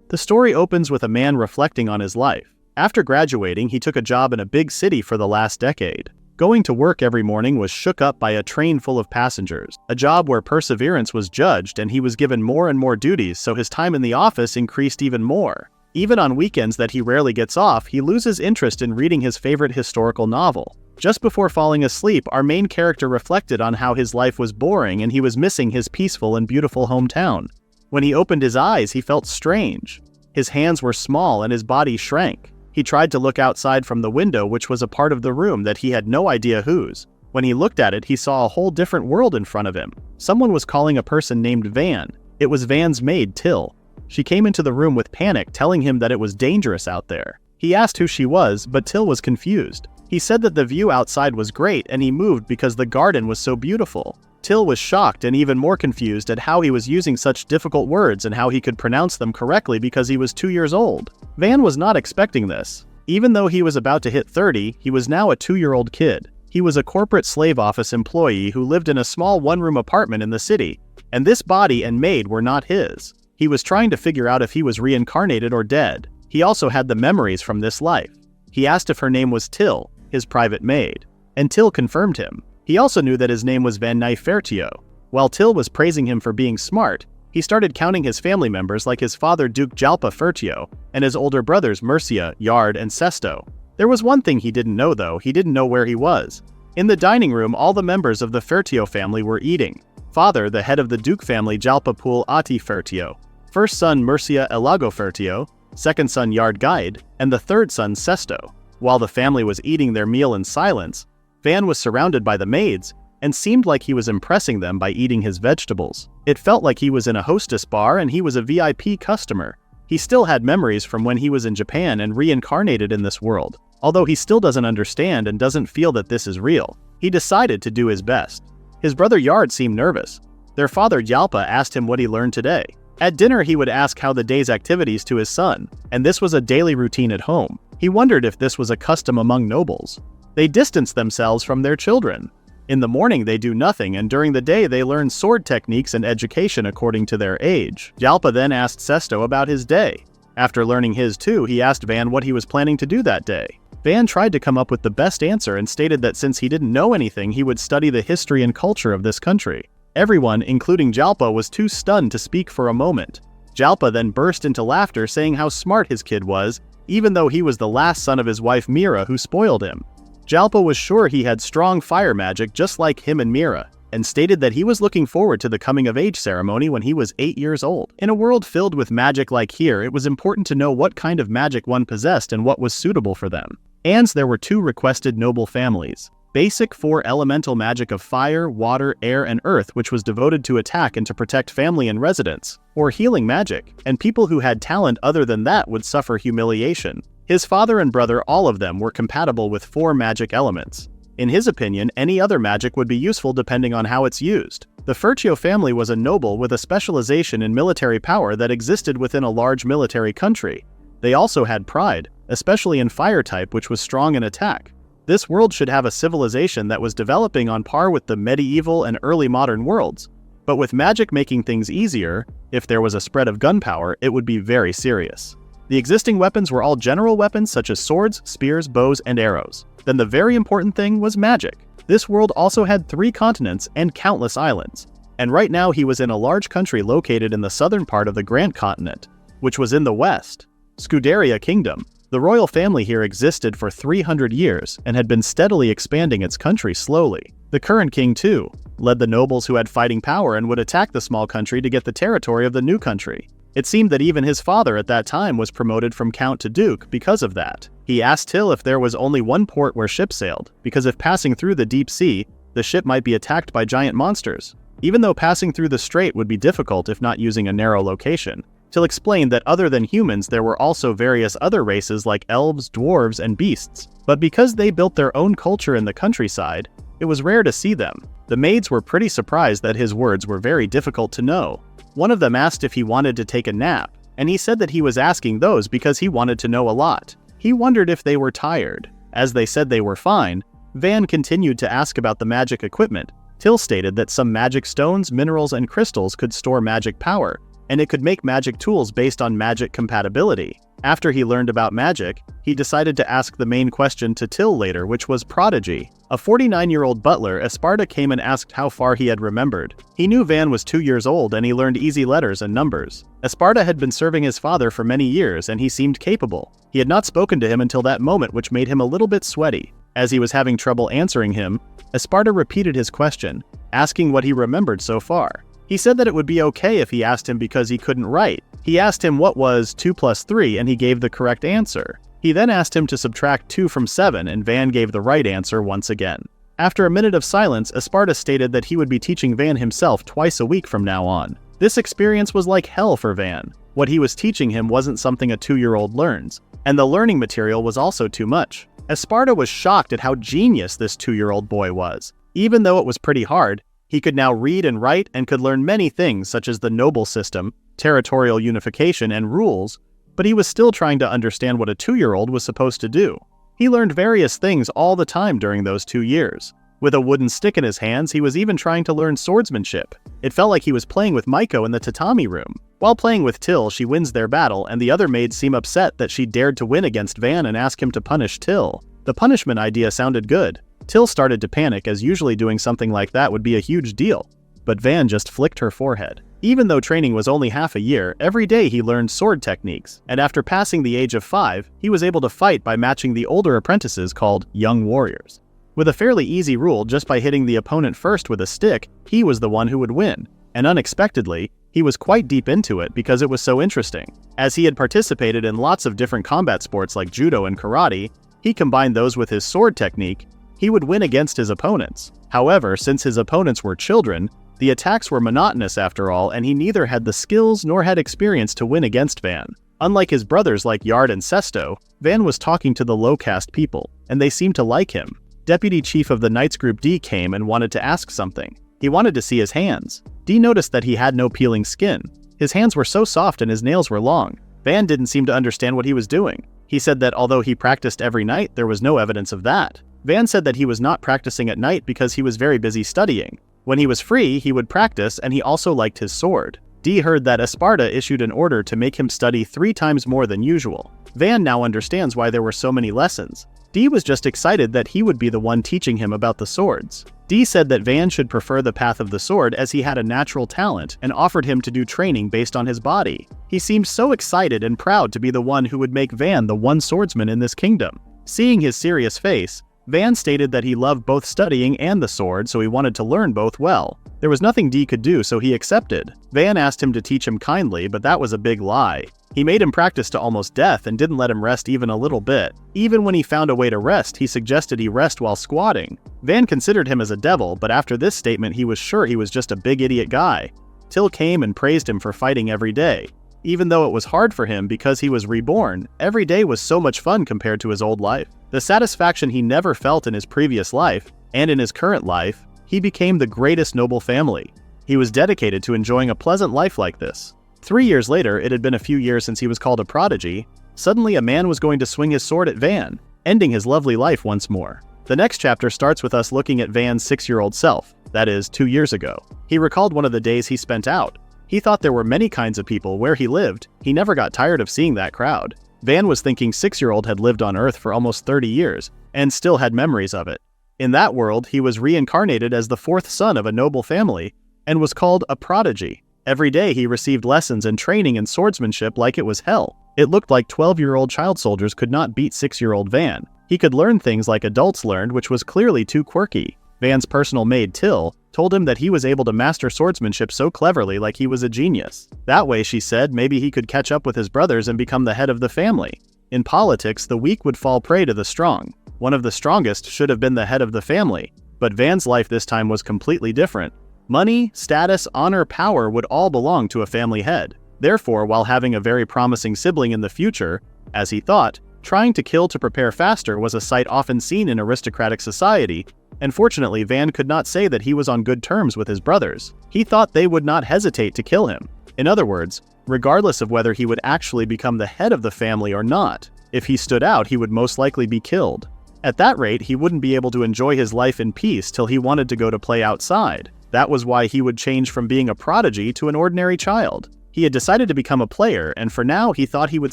The story opens with a man reflecting on his life. After graduating, he took a job in a big city for the last decade. Going to work every morning was shook up by a train full of passengers, a job where perseverance was judged and he was given more and more duties, so his time in the office increased even more. Even on weekends that he rarely gets off, he loses interest in reading his favorite historical novel. Just before falling asleep, our main character reflected on how his life was boring and he was missing his peaceful and beautiful hometown. When he opened his eyes, he felt strange. His hands were small and his body shrank. He tried to look outside from the window, which was a part of the room that he had no idea whose. When he looked at it, he saw a whole different world in front of him. Someone was calling a person named Van. It was Van's maid, Till. She came into the room with panic, telling him that it was dangerous out there. He asked who she was, but Till was confused. He said that the view outside was great and he moved because the garden was so beautiful. Till was shocked and even more confused at how he was using such difficult words and how he could pronounce them correctly because he was 2 years old. Van was not expecting this. Even though he was about to hit 30, he was now a 2-year-old kid. He was a corporate slave office employee who lived in a small one-room apartment in the city, and this body and maid were not his. He was trying to figure out if he was reincarnated or dead. He also had the memories from this life. He asked if her name was Till, his private maid, and Till confirmed him. He also knew that his name was Van Nyfertio. While Till was praising him for being smart, he started counting his family members like his father Duke Jalpa Fertio and his older brothers Mercia, Yard, and Sesto. There was one thing he didn't know though, he didn't know where he was. In the dining room, all the members of the Fertio family were eating. Father, the head of the Duke family Jalpa Pool Ati Fertio, first son Mercia Elago Fertio, second son Yard Guide, and the third son Sesto. While the family was eating their meal in silence, Van was surrounded by the maids and seemed like he was impressing them by eating his vegetables. It felt like he was in a hostess bar and he was a VIP customer. He still had memories from when he was in Japan and reincarnated in this world. Although he still doesn't understand and doesn't feel that this is real, he decided to do his best. His brother Yard seemed nervous. Their father Jalpa asked him what he learned today. At dinner he would ask how the day's activities to his son, and this was a daily routine at home. He wondered if this was a custom among nobles. They distanced themselves from their children. In the morning they do nothing, and during the day they learn sword techniques and education according to their age. Jalpa then asked Sesto about his day. After learning his too, he asked Van what he was planning to do that day. Van tried to come up with the best answer and stated that since he didn't know anything, he would study the history and culture of this country. Everyone, including Jalpa, was too stunned to speak for a moment. Jalpa then burst into laughter, saying how smart his kid was, even though he was the last son of his wife Mira, who spoiled him. Jalpa was sure he had strong fire magic just like him and Mira, and stated that he was looking forward to the coming-of-age ceremony when he was 8 years old. In a world filled with magic like here, it was important to know what kind of magic one possessed and what was suitable for them. And there were 2 requested noble families. Basic 4 elemental magic of fire, water, air, and earth, which was devoted to attack and to protect family and residents, or healing magic, and people who had talent other than that would suffer humiliation. His father and brother, all of them, were compatible with 4 magic elements. In his opinion, any other magic would be useful depending on how it's used. The Fertio family was a noble with a specialization in military power that existed within a large military country. They also had pride, especially in fire type, which was strong in attack. This world should have a civilization that was developing on par with the medieval and early modern worlds. But with magic making things easier, if there was a spread of gunpowder, it would be very serious. The existing weapons were all general weapons such as swords, spears, bows, and arrows. Then the very important thing was magic. This world also had 3 continents and countless islands. And right now he was in a large country located in the southern part of the Grant continent, which was in the west, Scuderia Kingdom. The royal family here existed for 300 years and had been steadily expanding its country slowly. The current king, too, led the nobles who had fighting power and would attack the small country to get the territory of the new country. It seemed that even his father at that time was promoted from count to duke because of that. He asked Till if there was only one port where ships sailed, because if passing through the deep sea, the ship might be attacked by giant monsters. Even though passing through the strait would be difficult if not using a narrow location. Till explained that other than humans there were also various other races like elves, dwarves, and beasts. But because they built their own culture in the countryside, it was rare to see them. The maids were pretty surprised that his words were very difficult to know. One of them asked if he wanted to take a nap, and he said that he was asking those because he wanted to know a lot. He wondered if they were tired. As they said they were fine, Van continued to ask about the magic equipment. Till stated that some magic stones, minerals, and crystals could store magic power, and it could make magic tools based on magic compatibility. After he learned about magic, he decided to ask the main question to Till later, which was prodigy. A 49-year-old butler, Esparta, came and asked how far he had remembered. He knew Van was 2 years old and he learned easy letters and numbers. Esparta had been serving his father for many years and he seemed capable. He had not spoken to him until that moment, which made him a little bit sweaty. As he was having trouble answering him, Esparta repeated his question, asking what he remembered so far. He said that it would be okay if he asked him because he couldn't write. He asked him what was 2 plus 3 and he gave the correct answer. He then asked him to subtract 2 from 7 and Van gave the right answer once again. After a minute of silence, Esparta stated that he would be teaching Van himself twice a week from now on. This experience was like hell for Van. What he was teaching him wasn't something a 2-year-old learns, and the learning material was also too much. Esparta was shocked at how genius this 2-year-old boy was. Even though it was pretty hard, he could now read and write and could learn many things such as the noble system, territorial unification, and rules, but he was still trying to understand what a 2-year-old was supposed to do. He learned various things all the time during those 2 years. With a wooden stick in his hands, he was even trying to learn swordsmanship. It felt like he was playing with Maiko in the tatami room. While playing with Till, she wins their battle, and the other maids seem upset that she dared to win against Van and ask him to punish Till. The punishment idea sounded good. Till started to panic, as usually doing something like that would be a huge deal. But Van just flicked her forehead. Even though training was only half a year, every day he learned sword techniques, and after passing the age of 5, he was able to fight by matching the older apprentices called young warriors. With a fairly easy rule, just by hitting the opponent first with a stick, he was the one who would win. And unexpectedly, he was quite deep into it because it was so interesting. As he had participated in lots of different combat sports like judo and karate, he combined those with his sword technique. He would win against his opponents. However, since his opponents were children, the attacks were monotonous after all, and he neither had the skills nor had experience to win against Van. Unlike his brothers like Yard and Sesto, Van was talking to the low-caste people, and they seemed to like him. Deputy Chief of the Knights Group D came and wanted to ask something. He wanted to see his hands. D noticed that he had no peeling skin. His hands were so soft and his nails were long. Van didn't seem to understand what he was doing. He said that although he practiced every night, there was no evidence of that. Van said that he was not practicing at night because he was very busy studying. When he was free, he would practice, and he also liked his sword. D heard that Esparta issued an order to make him study 3 times more than usual. Van now understands why there were so many lessons. D was just excited that he would be the one teaching him about the swords. D said that Van should prefer the path of the sword as he had a natural talent and offered him to do training based on his body. He seemed so excited and proud to be the one who would make Van the one swordsman in this kingdom. Seeing his serious face, Van stated that he loved both studying and the sword, so he wanted to learn both well. There was nothing D could do, so he accepted. Van asked him to teach him kindly, but that was a big lie. He made him practice to almost death and didn't let him rest even a little bit. Even when he found a way to rest, he suggested he rest while squatting. Van considered him as a devil, but after this statement he was sure he was just a big idiot guy. Till came and praised him for fighting every day. Even though it was hard for him because he was reborn, every day was so much fun compared to his old life. The satisfaction he never felt in his previous life, and in his current life, he became the greatest noble family. He was dedicated to enjoying a pleasant life like this. 3 years later, it had been a few years since he was called a prodigy. Suddenly a man was going to swing his sword at Van, ending his lovely life once more. The next chapter starts with us looking at Van's 6-year-old self, that is, 2 years ago. He recalled one of the days he spent out. He thought there were many kinds of people where he lived. He never got tired of seeing that crowd. Van was thinking 6-year-old had lived on Earth for almost 30 years, and still had memories of it. In that world, he was reincarnated as the 4th son of a noble family, and was called a prodigy. Every day he received lessons and training in swordsmanship like it was hell. It looked like 12-year-old child soldiers could not beat 6-year-old Van. He could learn things like adults learned, which was clearly too quirky. Van's personal maid, Till, told him that he was able to master swordsmanship so cleverly like he was a genius. That way, she said, maybe he could catch up with his brothers and become the head of the family. In politics, the weak would fall prey to the strong. One of the strongest should have been the head of the family, but Van's life this time was completely different. Money, status, honor, power would all belong to a family head. Therefore, while having a very promising sibling in the future, as he thought, trying to kill to prepare faster was a sight often seen in aristocratic society. And fortunately, Van could not say that he was on good terms with his brothers. He thought they would not hesitate to kill him. In other words, regardless of whether he would actually become the head of the family or not, if he stood out, he would most likely be killed. At that rate, he wouldn't be able to enjoy his life in peace till he wanted to go to play outside. That was why he would change from being a prodigy to an ordinary child. He had decided to become a player, and for now he thought he would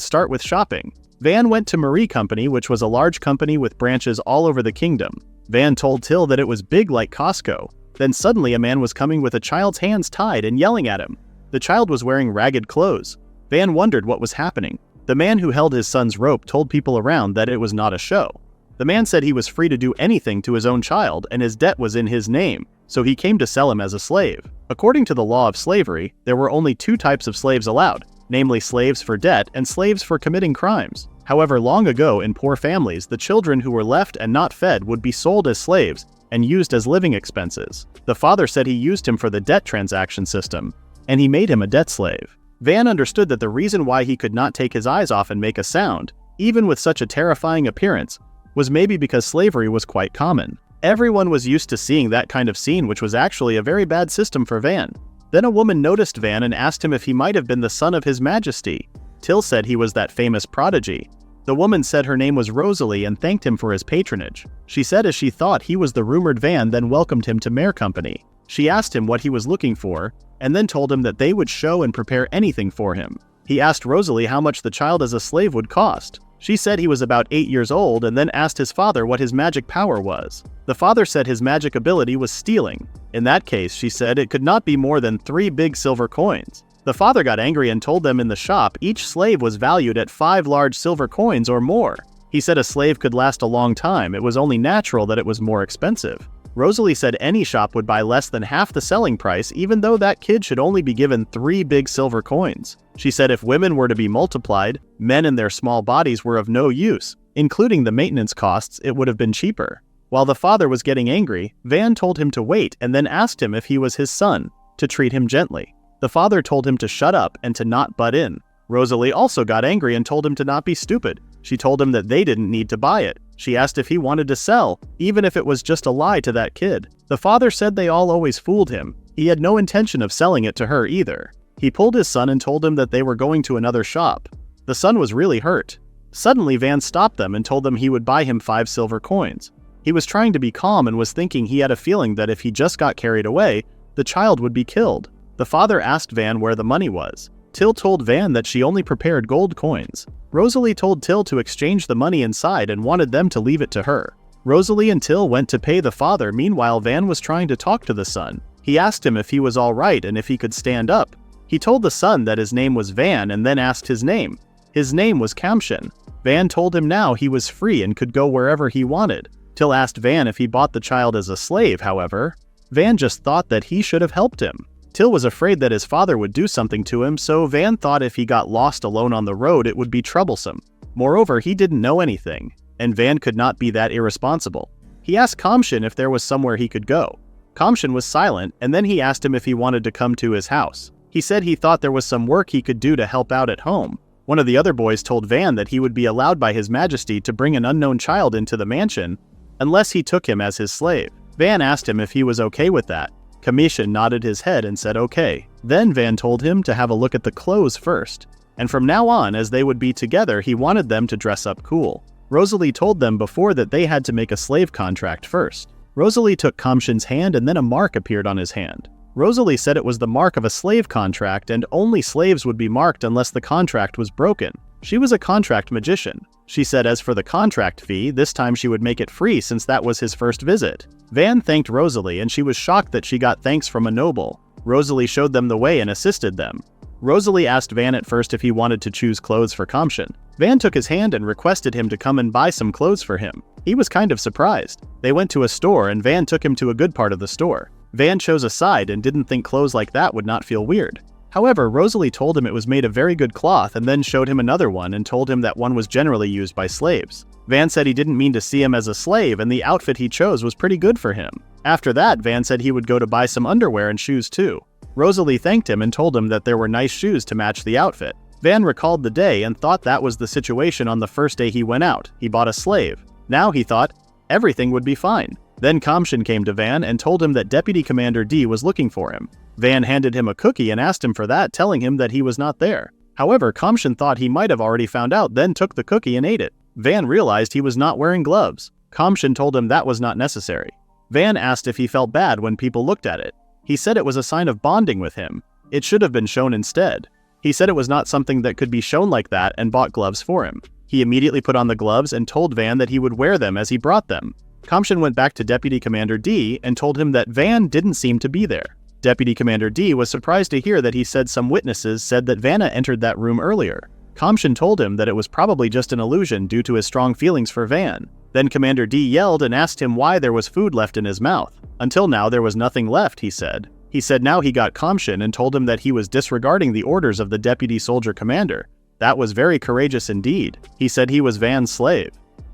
start with shopping. Van went to Marie Company, which was a large company with branches all over the kingdom. Van told Till that it was big like Costco. Then suddenly a man was coming with a child's hands tied and yelling at him. The child was wearing ragged clothes. Van wondered what was happening. The man who held his son's rope told people around that it was not a show. The man said he was free to do anything to his own child and his debt was in his name, so he came to sell him as a slave. According to the law of slavery, there were only two types of slaves allowed, namely slaves for debt and slaves for committing crimes. However, long ago in poor families, the children who were left and not fed would be sold as slaves and used as living expenses. The father said he used him for the debt transaction system, and he made him a debt slave. Van understood that the reason why he could not take his eyes off and make a sound, even with such a terrifying appearance, was maybe because slavery was quite common. Everyone was used to seeing that kind of scene, which was actually a very bad system for Van. Then a woman noticed Van and asked him if he might have been the son of His Majesty. Till said he was that famous prodigy. The woman said her name was Rosalie and thanked him for his patronage. She said as she thought he was the rumored Van, then welcomed him to Mare Company. She asked him what he was looking for, and then told him that they would show and prepare anything for him. He asked Rosalie how much the child as a slave would cost. She said he was about 8 years old and then asked his father what his magic power was. The father said his magic ability was stealing. In that case, she said it could not be more than 3 big silver coins. The father got angry and told them in the shop each slave was valued at 5 large silver coins or more. He said a slave could last a long time, it was only natural that it was more expensive. Rosalie said any shop would buy less than half the selling price even though that kid should only be given 3 big silver coins. She said if women were to be multiplied, men and their small bodies were of no use. Including the maintenance costs, it would have been cheaper. While the father was getting angry, Van told him to wait and then asked him if he was his son, to treat him gently. The father told him to shut up and to not butt in. Rosalie also got angry and told him to not be stupid. She told him that they didn't need to buy it. She asked if he wanted to sell, even if it was just a lie to that kid. The father said they all always fooled him. He had no intention of selling it to her either. He pulled his son and told him that they were going to another shop. The son was really hurt. Suddenly Van stopped them and told them he would buy him 5 silver coins. He was trying to be calm and was thinking he had a feeling that if he just got carried away, the child would be killed. The father asked Van where the money was. Till told Van that she only prepared gold coins. Rosalie told Till to exchange the money inside and wanted them to leave it to her. Rosalie and Till went to pay the father. Meanwhile, Van was trying to talk to the son. He asked him if he was all right and if he could stand up. He told the son that his name was Van and then asked his name. His name was Kamshin. Van told him now he was free and could go wherever he wanted. Till asked Van if he bought the child as a slave, however. Van just thought that he should have helped him. Till was afraid that his father would do something to him, so Van thought if he got lost alone on the road it would be troublesome. Moreover, he didn't know anything, and Van could not be that irresponsible. He asked Kamshin if there was somewhere he could go. Kamshin was silent, and then he asked him if he wanted to come to his house. He said he thought there was some work he could do to help out at home. One of the other boys told Van that he would be allowed by His Majesty to bring an unknown child into the mansion, unless he took him as his slave. Van asked him if he was okay with that. Kamshin nodded his head and said okay. Then Van told him to have a look at the clothes first, and from now on, as they would be together, he wanted them to dress up cool. Rosalie told them before that they had to make a slave contract first. Rosalie took Kamshin's hand and then a mark appeared on his hand. Rosalie said it was the mark of a slave contract and only slaves would be marked unless the contract was broken. She was a contract magician. She said as for the contract fee, this time she would make it free since that was his first visit. Van thanked Rosalie and she was shocked that she got thanks from a noble. Rosalie showed them the way and assisted them. Rosalie asked Van at first if he wanted to choose clothes for Kamshin. Van took his hand and requested him to come and buy some clothes for him. He was kind of surprised. They went to a store and Van took him to a good part of the store. Van chose a side and didn't think clothes like that would not feel weird. However, Rosalie told him it was made of very good cloth and then showed him another one and told him that one was generally used by slaves. Van said he didn't mean to see him as a slave and the outfit he chose was pretty good for him. After that, Van said he would go to buy some underwear and shoes too. Rosalie thanked him and told him that there were nice shoes to match the outfit. Van recalled the day and thought that was the situation on the first day he went out. He bought a slave. Now he thought everything would be fine. Then Kamshin came to Van and told him that Deputy Commander D was looking for him. Van handed him a cookie and asked him for that, telling him that he was not there. However, Kamshin thought he might have already found out, then took the cookie and ate it. Van realized he was not wearing gloves. Kamshin told him that was not necessary. Van asked if he felt bad when people looked at it. He said it was a sign of bonding with him. It should have been shown instead. He said it was not something that could be shown like that and bought gloves for him. He immediately put on the gloves and told Van that he would wear them as he brought them. Kamshin went back to Deputy Commander D and told him that Van didn't seem to be there. Deputy Commander D was surprised to hear that he said some witnesses said that Vanna entered that room earlier. Kamshin told him that it was probably just an illusion due to his strong feelings for Van. Then Commander D yelled and asked him why there was food left in his mouth. Until now there was nothing left, he said. He said now he got Kamshin and told him that he was disregarding the orders of the Deputy Soldier Commander. That was very courageous indeed. He said he was Van's slave.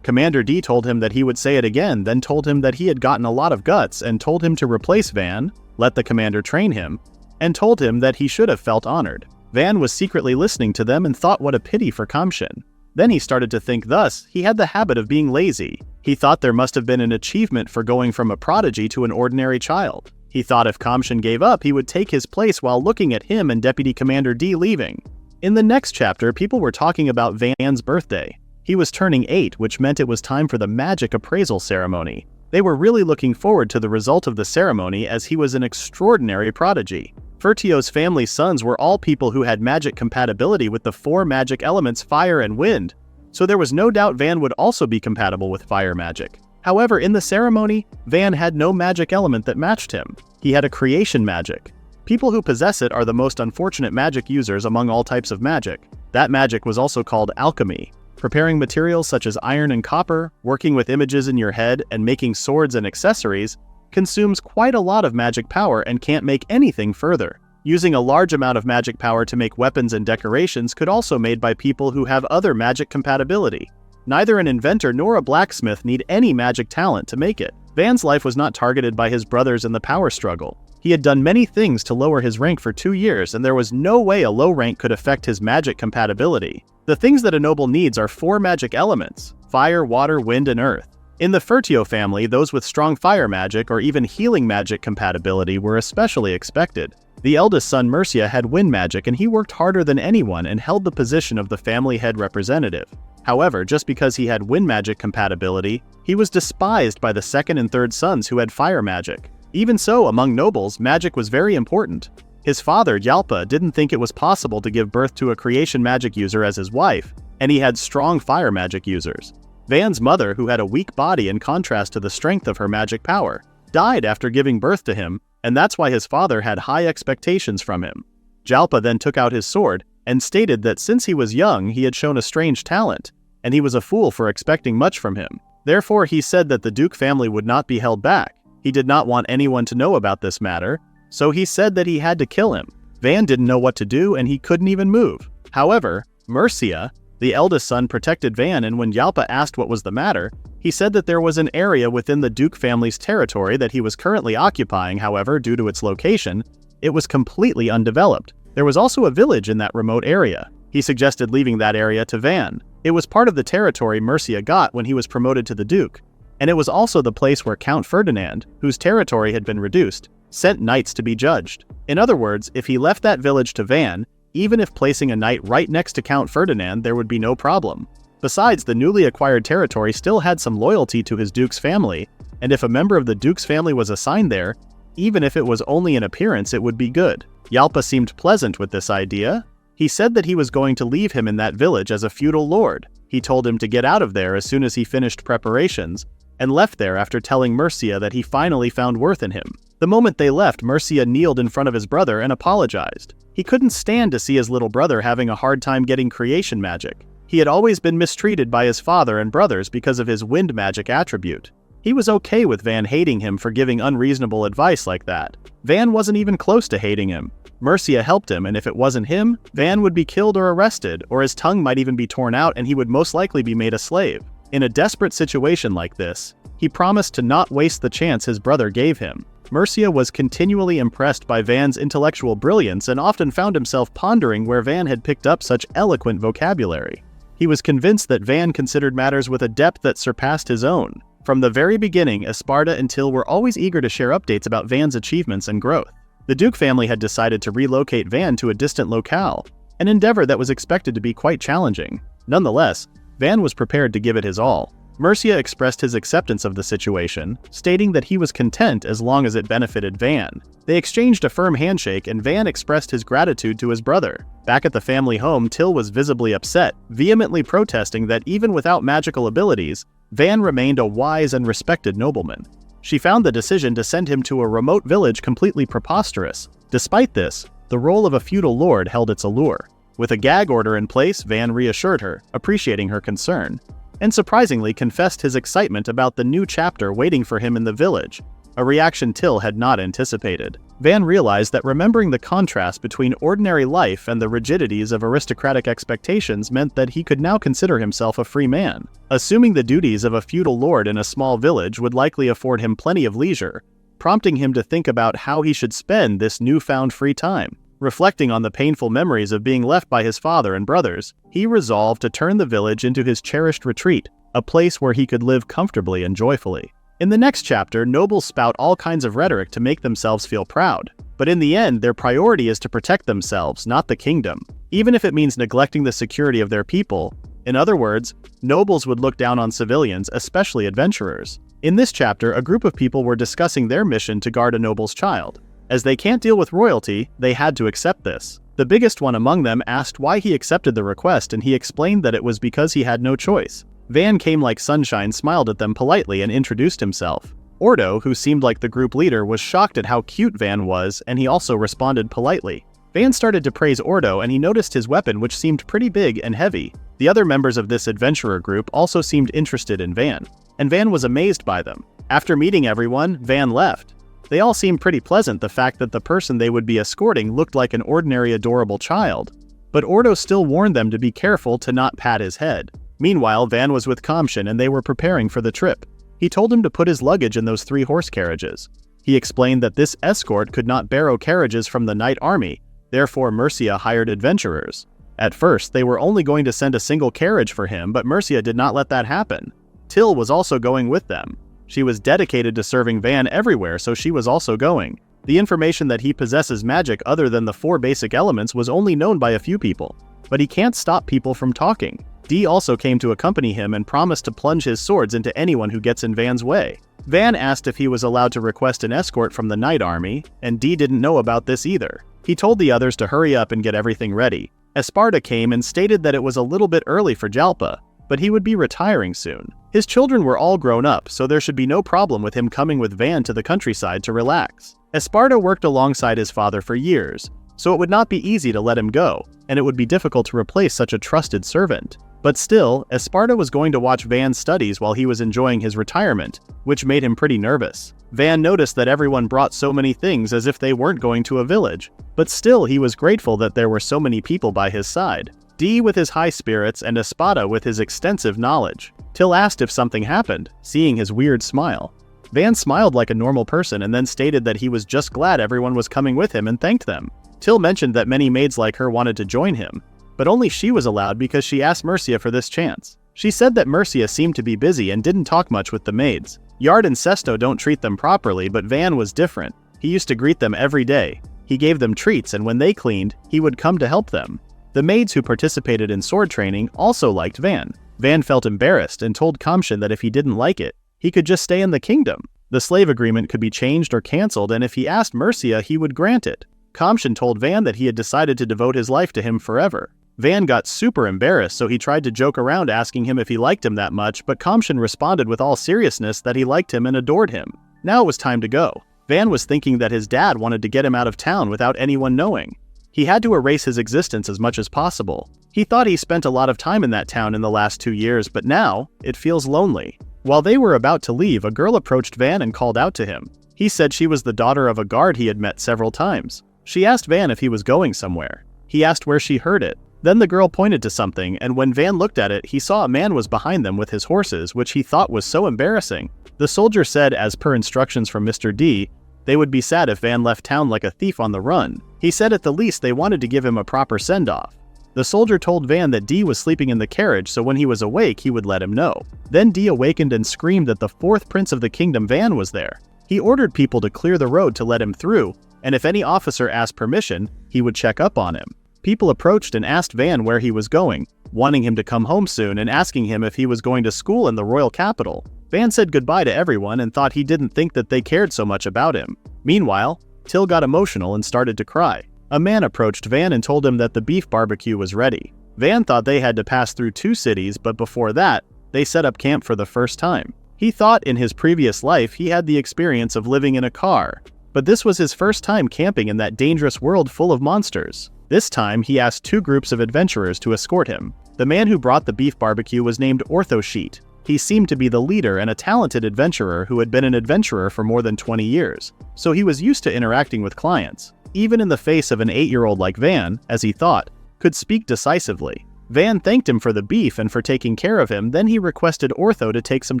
Commander D told him that he would say it again, then told him that he had gotten a lot of guts and told him to replace Van, let the commander train him, and told him that he should have felt honored. Van was secretly listening to them and thought what a pity for Kamshin. Then he started to think thus, he had the habit of being lazy. He thought there must have been an achievement for going from a prodigy to an ordinary child. He thought if Kamshin gave up, he would take his place while looking at him and Deputy Commander D leaving. In the next chapter, people were talking about Van's birthday. He was turning 8, which meant it was time for the magic appraisal ceremony. They were really looking forward to the result of the ceremony as he was an extraordinary prodigy. Fertio's family's sons were all people who had magic compatibility with the 4 magic elements fire and wind, so there was no doubt Van would also be compatible with fire magic. However, in the ceremony, Van had no magic element that matched him. He had a creation magic. People who possess it are the most unfortunate magic users among all types of magic. That magic was also called alchemy. Preparing materials such as iron and copper, working with images in your head, and making swords and accessories consumes quite a lot of magic power and can't make anything further. Using a large amount of magic power to make weapons and decorations could also be made by people who have other magic compatibility. Neither an inventor nor a blacksmith need any magic talent to make it. Van's life was not targeted by his brothers in the power struggle. He had done many things to lower his rank for 2 years, and there was no way a low rank could affect his magic compatibility. The things that a noble needs are 4 magic elements: fire, water, wind, and earth. In the Fertio family, those with strong fire magic or even healing magic compatibility were especially expected. The eldest son Mercia had wind magic, and he worked harder than anyone and held the position of the family head representative. However, just because he had wind magic compatibility, he was despised by the second and third sons who had fire magic. Even so, among nobles, magic was very important. His father, Yalpa, didn't think it was possible to give birth to a creation magic user as his wife, and he had strong fire magic users. Van's mother, who had a weak body in contrast to the strength of her magic power, died after giving birth to him, and that's why his father had high expectations from him. Jalpa then took out his sword and stated that since he was young, he had shown a strange talent, and he was a fool for expecting much from him. Therefore, he said that the Duke family would not be held back. He did not want anyone to know about this matter, so he said that he had to kill him. Van didn't know what to do, and he couldn't even move. However, Mercia, the eldest son, protected Van, and when Yalpa asked what was the matter, he said that there was an area within the Duke family's territory that he was currently occupying. However, due to its location, it was completely undeveloped. There was also a village in that remote area. He suggested leaving that area to Van. It was part of the territory Mercia got when he was promoted to the Duke, and it was also the place where Count Ferdinand, whose territory had been reduced, sent knights to be judged. In other words, if he left that village to Van, even if placing a knight right next to Count Ferdinand, there would be no problem. Besides, the newly acquired territory still had some loyalty to his Duke's family, and if a member of the Duke's family was assigned there, even if it was only in appearance, it would be good. Yalpa seemed pleasant with this idea. He said that he was going to leave him in that village as a feudal lord. He told him to get out of there as soon as he finished preparations, and left there after telling Mercia that he finally found worth in him. The moment they left, Mercia kneeled in front of his brother and apologized. He couldn't stand to see his little brother having a hard time getting creation magic. He had always been mistreated by his father and brothers because of his wind magic attribute. He was okay with Van hating him for giving unreasonable advice like that. Van wasn't even close to hating him. Mercia helped him, and if it wasn't him, Van would be killed or arrested, or his tongue might even be torn out and he would most likely be made a slave. In a desperate situation like this, he promised to not waste the chance his brother gave him. Mercia was continually impressed by Van's intellectual brilliance and often found himself pondering where Van had picked up such eloquent vocabulary. He was convinced that Van considered matters with a depth that surpassed his own. From the very beginning, Esparta and Till were always eager to share updates about Van's achievements and growth. The Duke family had decided to relocate Van to a distant locale, an endeavor that was expected to be quite challenging. Nonetheless, Van was prepared to give it his all. Mercia expressed his acceptance of the situation, stating that he was content as long as it benefited Van. They exchanged a firm handshake and Van expressed his gratitude to his brother. Back at the family home, Till was visibly upset, vehemently protesting that even without magical abilities, Van remained a wise and respected nobleman. She found the decision to send him to a remote village completely preposterous. Despite this, the role of a feudal lord held its allure. With a gag order in place, Van reassured her, appreciating her concern, and surprisingly confessed his excitement about the new chapter waiting for him in the village, a reaction Till had not anticipated. Van realized that remembering the contrast between ordinary life and the rigidities of aristocratic expectations meant that he could now consider himself a free man. Assuming the duties of a feudal lord in a small village would likely afford him plenty of leisure, prompting him to think about how he should spend this newfound free time. Reflecting on the painful memories of being left by his father and brothers, he resolved to turn the village into his cherished retreat, a place where he could live comfortably and joyfully. In the next chapter, nobles spout all kinds of rhetoric to make themselves feel proud, but in the end, their priority is to protect themselves, not the kingdom, even if it means neglecting the security of their people. In other words, nobles would look down on civilians, especially adventurers. In this chapter, a group of people were discussing their mission to guard a noble's child. As they can't deal with royalty, they had to accept this. The biggest one among them asked why he accepted the request, and he explained that it was because he had no choice. Van came like sunshine, smiled at them politely, and introduced himself. Ordo, who seemed like the group leader, was shocked at how cute Van was, and he also responded politely. Van started to praise Ordo, and he noticed his weapon, which seemed pretty big and heavy. The other members of this adventurer group also seemed interested in Van, and Van was amazed by them. After meeting everyone, Van left. They all seemed pretty pleasant, the fact that the person they would be escorting looked like an ordinary adorable child. But Ordo still warned them to be careful to not pat his head. Meanwhile, Van was with Kamshin and they were preparing for the trip. He told him to put his luggage in those 3 horse carriages. He explained that this escort could not borrow carriages from the Knight Army, therefore Mercia hired adventurers. At first, they were only going to send a single carriage for him, but Mercia did not let that happen. Till was also going with them. She was dedicated to serving Van everywhere, so she was also going. The information that he possesses magic other than the 4 basic elements was only known by a few people. But he can't stop people from talking. Dee also came to accompany him and promised to plunge his swords into anyone who gets in Van's way. Van asked if he was allowed to request an escort from the Knight Army, and Dee didn't know about this either. He told the others to hurry up and get everything ready. Esparta came and stated that it was a little bit early for Jalpa, but he would be retiring soon. His children were all grown up, so there should be no problem with him coming with Van to the countryside to relax. Esparta worked alongside his father for years, so it would not be easy to let him go, and it would be difficult to replace such a trusted servant. But still, Esparta was going to watch Van's studies while he was enjoying his retirement, which made him pretty nervous. Van noticed that everyone brought so many things as if they weren't going to a village, but still he was grateful that there were so many people by his side. Dee with his high spirits and Espada with his extensive knowledge. Till asked if something happened, seeing his weird smile. Van smiled like a normal person and then stated that he was just glad everyone was coming with him and thanked them. Till mentioned that many maids like her wanted to join him, but only she was allowed because she asked Mercia for this chance. She said that Mercia seemed to be busy and didn't talk much with the maids. Yard and Sesto don't treat them properly, but Van was different. He used to greet them every day. He gave them treats, and when they cleaned, he would come to help them. The maids who participated in sword training also liked Van. Van felt embarrassed and told Kamshin that if he didn't like it, he could just stay in the kingdom. The slave agreement could be changed or cancelled, and if he asked Mercia, he would grant it. Kamshin told Van that he had decided to devote his life to him forever. Van got super embarrassed, so he tried to joke around asking him if he liked him that much, but Kamshin responded with all seriousness that he liked him and adored him. Now it was time to go. Van was thinking that his dad wanted to get him out of town without anyone knowing. He had to erase his existence as much as possible. He thought he spent a lot of time in that town in the last 2 years, but now, it feels lonely. While they were about to leave, a girl approached Van and called out to him. He said she was the daughter of a guard he had met several times. She asked Van if he was going somewhere. He asked where she heard it. Then the girl pointed to something, and when Van looked at it, he saw a man was behind them with his horses, which he thought was so embarrassing. The soldier said, as per instructions from Mr. D, they would be sad if Van left town like a thief on the run. He said at the least they wanted to give him a proper send-off. The soldier told Van that Dee was sleeping in the carriage, so when he was awake, he would let him know. Then Dee awakened and screamed that the 4th prince of the kingdom, Van, was there. He ordered people to clear the road to let him through, and if any officer asked permission, he would check up on him. People approached and asked Van where he was going, wanting him to come home soon and asking him if he was going to school in the royal capital. Van said goodbye to everyone and thought he didn't think that they cared so much about him. Meanwhile, Till got emotional and started to cry. A man approached Van and told him that the beef barbecue was ready. Van thought they had to pass through 2 cities, but before that, they set up camp for the first time. He thought in his previous life he had the experience of living in a car, but this was his first time camping in that dangerous world full of monsters. This time, he asked 2 groups of adventurers to escort him. The man who brought the beef barbecue was named Orthosheet. He seemed to be the leader and a talented adventurer who had been an adventurer for more than 20 years, so he was used to interacting with clients. Even in the face of an 8-year-old like Van, as he thought, could speak decisively. Van thanked him for the beef and for taking care of him, then he requested Ortho to take some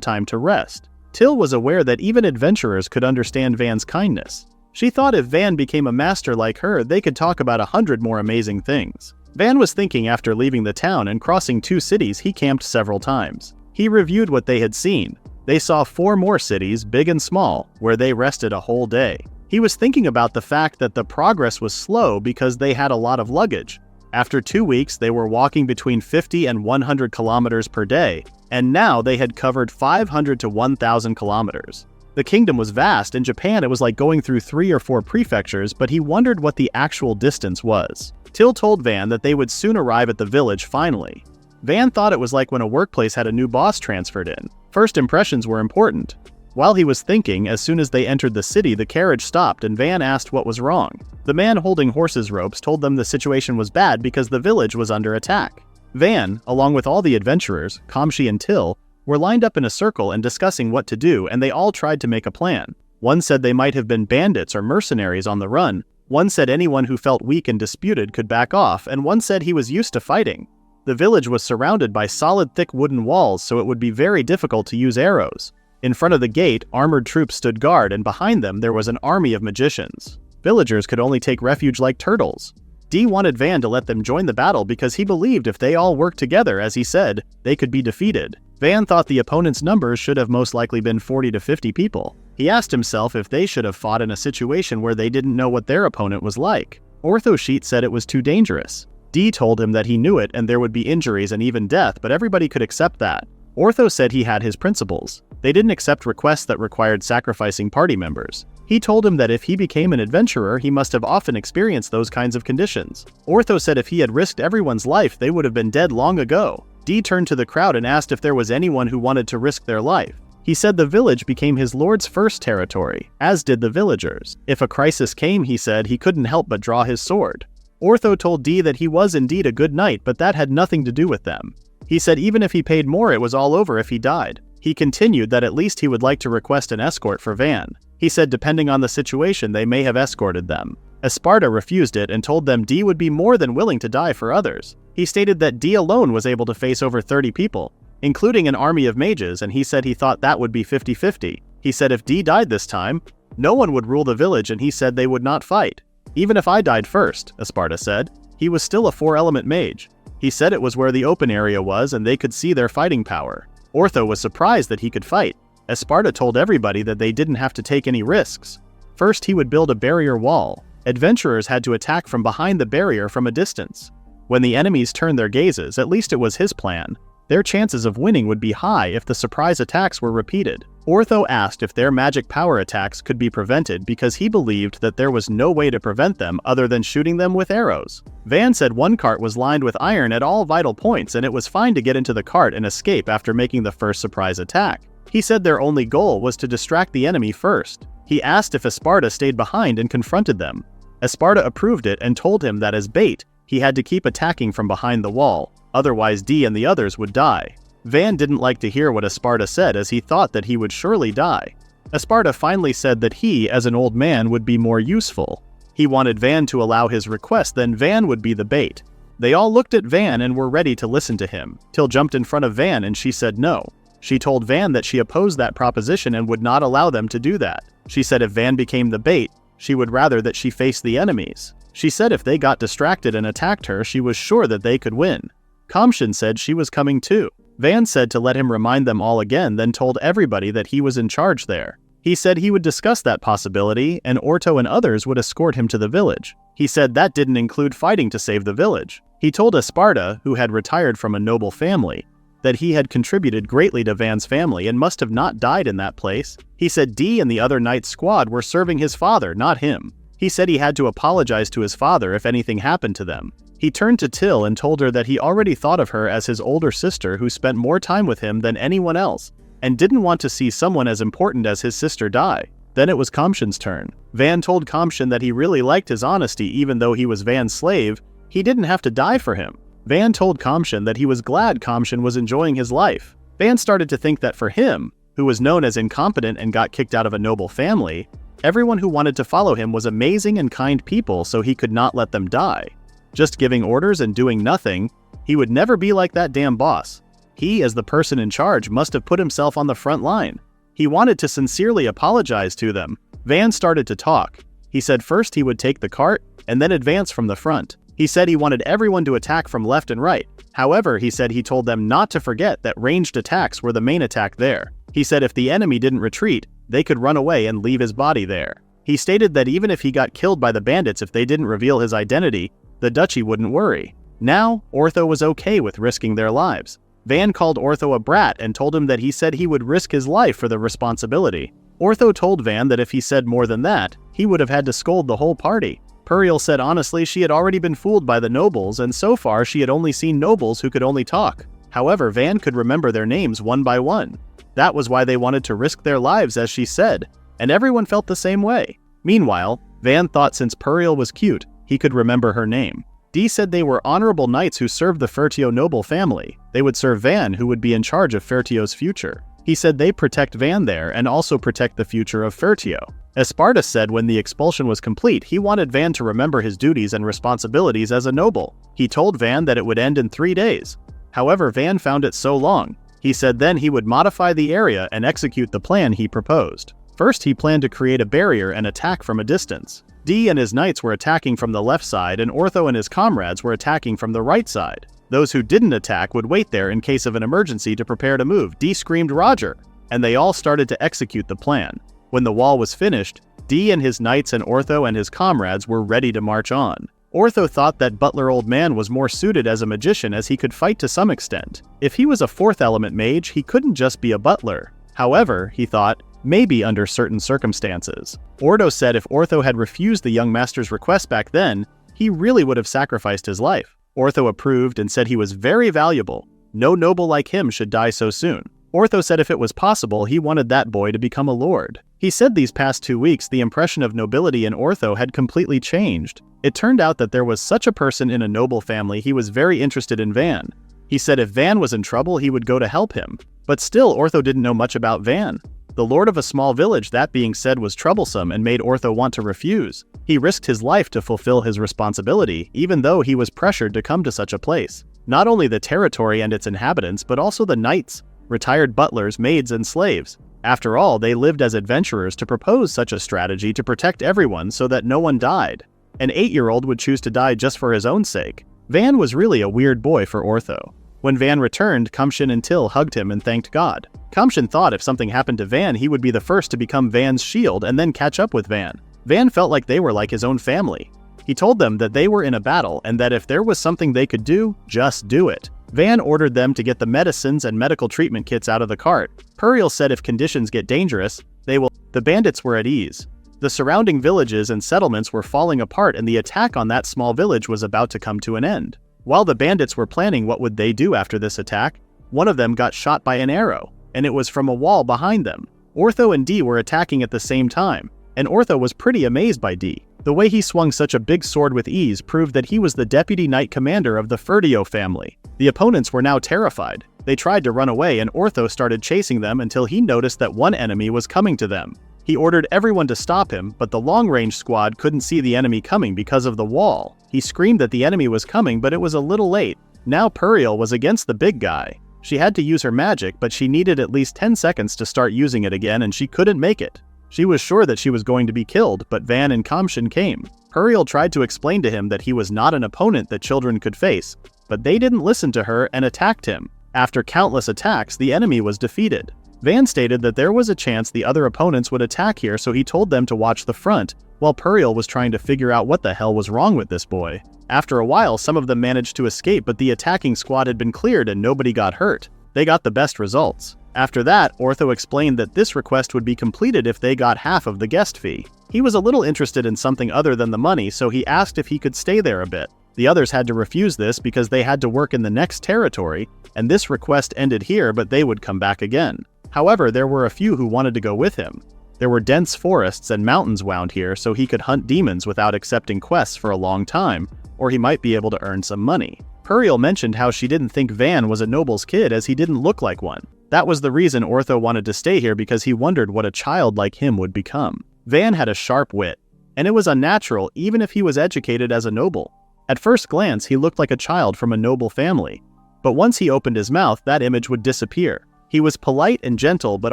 time to rest. Till was aware that even adventurers could understand Van's kindness. She thought if Van became a master like her, they could talk about 100 more amazing things. Van was thinking after leaving the town and crossing 2 cities he camped several times. He reviewed what they had seen. They saw 4 more cities, big and small, where they rested a whole day. He was thinking about the fact that the progress was slow because they had a lot of luggage. After 2 weeks, they were walking between 50 and 100 kilometers per day, and now they had covered 500 to 1,000 kilometers. The kingdom was vast. In Japan, it was like going through 3 or 4 prefectures, but he wondered what the actual distance was. Till told Van that they would soon arrive at the village finally. Van thought it was like when a workplace had a new boss transferred in. First impressions were important. While he was thinking, as soon as they entered the city, the carriage stopped and Van asked what was wrong. The man holding horses' ropes told them the situation was bad because the village was under attack. Van, along with all the adventurers, Kamshi and Till, were lined up in a circle and discussing what to do, and they all tried to make a plan. One said they might have been bandits or mercenaries on the run. One said anyone who felt weak and disputed could back off, and one said he was used to fighting. The village was surrounded by solid thick wooden walls, so it would be very difficult to use arrows. In front of the gate, armored troops stood guard, and behind them there was an army of magicians. Villagers could only take refuge like turtles. Dee wanted Van to let them join the battle because he believed if they all worked together, as he said, they could be defeated. Van thought the opponent's numbers should have most likely been 40 to 50 people. He asked himself if they should have fought in a situation where they didn't know what their opponent was like. Orthosheet said it was too dangerous. Dee told him that he knew it and there would be injuries and even death, but everybody could accept that. Ortho said he had his principles. They didn't accept requests that required sacrificing party members. He told him that if he became an adventurer, he must have often experienced those kinds of conditions. Ortho said if he had risked everyone's life, they would have been dead long ago. Dee turned to the crowd and asked if there was anyone who wanted to risk their life. He said the village became his lord's first territory, as did the villagers. If a crisis came, he said, he couldn't help but draw his sword. Ortho told Dee that he was indeed a good knight, but that had nothing to do with them. He said even if he paid more, it was all over if he died. He continued that at least he would like to request an escort for Van. He said depending on the situation, they may have escorted them. Esparta refused it and told them Dee would be more than willing to die for others. He stated that Dee alone was able to face over 30 people, including an army of mages, and he said he thought that would be 50-50. He said if Dee died this time, no one would rule the village, and he said they would not fight. Even if I died first, Esparta said. He was still a 4-element mage. He said it was where the open area was and they could see their fighting power. Ortho was surprised that he could fight. Esparta told everybody that they didn't have to take any risks. First, he would build a barrier wall. Adventurers had to attack from behind the barrier from a distance. When the enemies turned their gazes, at least it was his plan, their chances of winning would be high if the surprise attacks were repeated. Ortho asked if their magic power attacks could be prevented because he believed that there was no way to prevent them other than shooting them with arrows. Van said one cart was lined with iron at all vital points and it was fine to get into the cart and escape after making the first surprise attack. He said their only goal was to distract the enemy first. He asked if Esparta stayed behind and confronted them. Esparta approved it and told him that as bait, he had to keep attacking from behind the wall, otherwise Dee and the others would die. Van didn't like to hear what Esparta said as he thought that he would surely die. Esparta finally said that he, as an old man, would be more useful. He wanted Van to allow his request, then Van would be the bait. They all looked at Van and were ready to listen to him. Till jumped in front of Van and she said no. She told Van that she opposed that proposition and would not allow them to do that. She said if Van became the bait, she would rather that she face the enemies. She said if they got distracted and attacked her, she was sure that they could win. Kamshin said she was coming too. Van said to let him remind them all again, then told everybody that he was in charge there. He said he would discuss that possibility, and Orto and others would escort him to the village. He said that didn't include fighting to save the village. He told Esparta, who had retired from a noble family, that he had contributed greatly to Van's family and must have not died in that place. He said Dee and the other knights' squad were serving his father, not him. He said he had to apologize to his father if anything happened to them. He turned to Till and told her that he already thought of her as his older sister who spent more time with him than anyone else, and didn't want to see someone as important as his sister die. Then it was Kamshin's turn. Van told Kamshin that he really liked his honesty even though he was Van's slave, he didn't have to die for him. Van told Kamshin that he was glad Kamshin was enjoying his life. Van started to think that for him, who was known as incompetent and got kicked out of a noble family, everyone who wanted to follow him was amazing and kind people, so he could not let them die. Just giving orders and doing nothing, he would never be like that damn boss. He, as the person in charge, must have put himself on the front line. He wanted to sincerely apologize to them. Van started to talk. He said first he would take the cart, and then advance from the front. He said he wanted everyone to attack from left and right. However, he said he told them not to forget that ranged attacks were the main attack there. He said if the enemy didn't retreat, they could run away and leave his body there. He stated that even if he got killed by the bandits if they didn't reveal his identity, the duchy wouldn't worry. Now, Ortho was okay with risking their lives. Van called Ortho a brat and told him that he said he would risk his life for the responsibility. Ortho told Van that if he said more than that, he would have had to scold the whole party. Puriel said honestly she had already been fooled by the nobles, and so far she had only seen nobles who could only talk. However, Van could remember their names one by one. That was why they wanted to risk their lives, as she said, and everyone felt the same way. Meanwhile, Van thought since Puriel was cute, he could remember her name. Dee said they were honorable knights who served the Fertio noble family. They would serve Van, who would be in charge of Fertio's future. He said they protect Van there and also protect the future of Fertio. Esparta said when the expulsion was complete, he wanted Van to remember his duties and responsibilities as a noble. He told Van that it would end in 3 days. However, Van found it so long. He said then he would modify the area and execute the plan he proposed. First, he planned to create a barrier and attack from a distance. Dee and his knights were attacking from the left side, and Ortho and his comrades were attacking from the right side. Those who didn't attack would wait there in case of an emergency to prepare to move. Dee screamed "Roger!" and they all started to execute the plan. When the wall was finished, Dee and his knights and Ortho and his comrades were ready to march on. Ortho thought that Butler Old Man was more suited as a magician as he could fight to some extent. If he was a fourth element mage, he couldn't just be a butler. However, he thought, maybe under certain circumstances. Ordo said if Ortho had refused the young master's request back then, he really would have sacrificed his life. Ortho approved and said he was very valuable. No noble like him should die so soon. Ortho said if it was possible, he wanted that boy to become a lord. He said these past 2 weeks the impression of nobility in Ortho had completely changed. It turned out that there was such a person in a noble family. He was very interested in Van. He said if Van was in trouble, he would go to help him. But still, Ortho didn't know much about Van. The lord of a small village, that being said, was troublesome and made Ortho want to refuse. He risked his life to fulfill his responsibility, even though he was pressured to come to such a place. Not only the territory and its inhabitants, but also the knights, retired butlers, maids, and slaves. After all, they lived as adventurers to propose such a strategy to protect everyone so that no one died. An 8-year-old would choose to die just for his own sake. Van was really a weird boy for Ortho. When Van returned, Kamshin and Till hugged him and thanked God. Kamshin thought if something happened to Van, he would be the first to become Van's shield and then catch up with Van. Van felt like they were like his own family. He told them that they were in a battle and that if there was something they could do, just do it. Van ordered them to get the medicines and medical treatment kits out of the cart. Puriel said if conditions get dangerous, they will. The bandits were at ease. The surrounding villages and settlements were falling apart and the attack on that small village was about to come to an end. While the bandits were planning what would they do after this attack, one of them got shot by an arrow, and it was from a wall behind them. Ortho and Dee were attacking at the same time, and Ortho was pretty amazed by Dee. The way he swung such a big sword with ease proved that he was the deputy knight commander of the Fertio family. The opponents were now terrified. They tried to run away and Ortho started chasing them until he noticed that one enemy was coming to them. He ordered everyone to stop him, but the long-range squad couldn't see the enemy coming because of the wall. He screamed that the enemy was coming, but it was a little late. Now Puriel was against the big guy. She had to use her magic, but she needed at least 10 seconds to start using it again and she couldn't make it. She was sure that she was going to be killed, but Van and Kamshin came. Puriel tried to explain to him that he was not an opponent that children could face, but they didn't listen to her and attacked him. After countless attacks, the enemy was defeated. Van stated that there was a chance the other opponents would attack here, so he told them to watch the front, while Puriel was trying to figure out what the hell was wrong with this boy. After a while, some of them managed to escape, but the attacking squad had been cleared and nobody got hurt. They got the best results. After that, Ortho explained that this request would be completed if they got half of the guest fee. He was a little interested in something other than the money, so he asked if he could stay there a bit. The others had to refuse this because they had to work in the next territory, and this request ended here, but they would come back again. However, there were a few who wanted to go with him. There were dense forests and mountains wound here, so he could hunt demons without accepting quests for a long time, or he might be able to earn some money. Puriel mentioned how she didn't think Van was a noble's kid as he didn't look like one. That was the reason Ortho wanted to stay here, because he wondered what a child like him would become. Van had a sharp wit, and it was unnatural even if he was educated as a noble. At first glance, he looked like a child from a noble family, but once he opened his mouth, that image would disappear. He was polite and gentle, but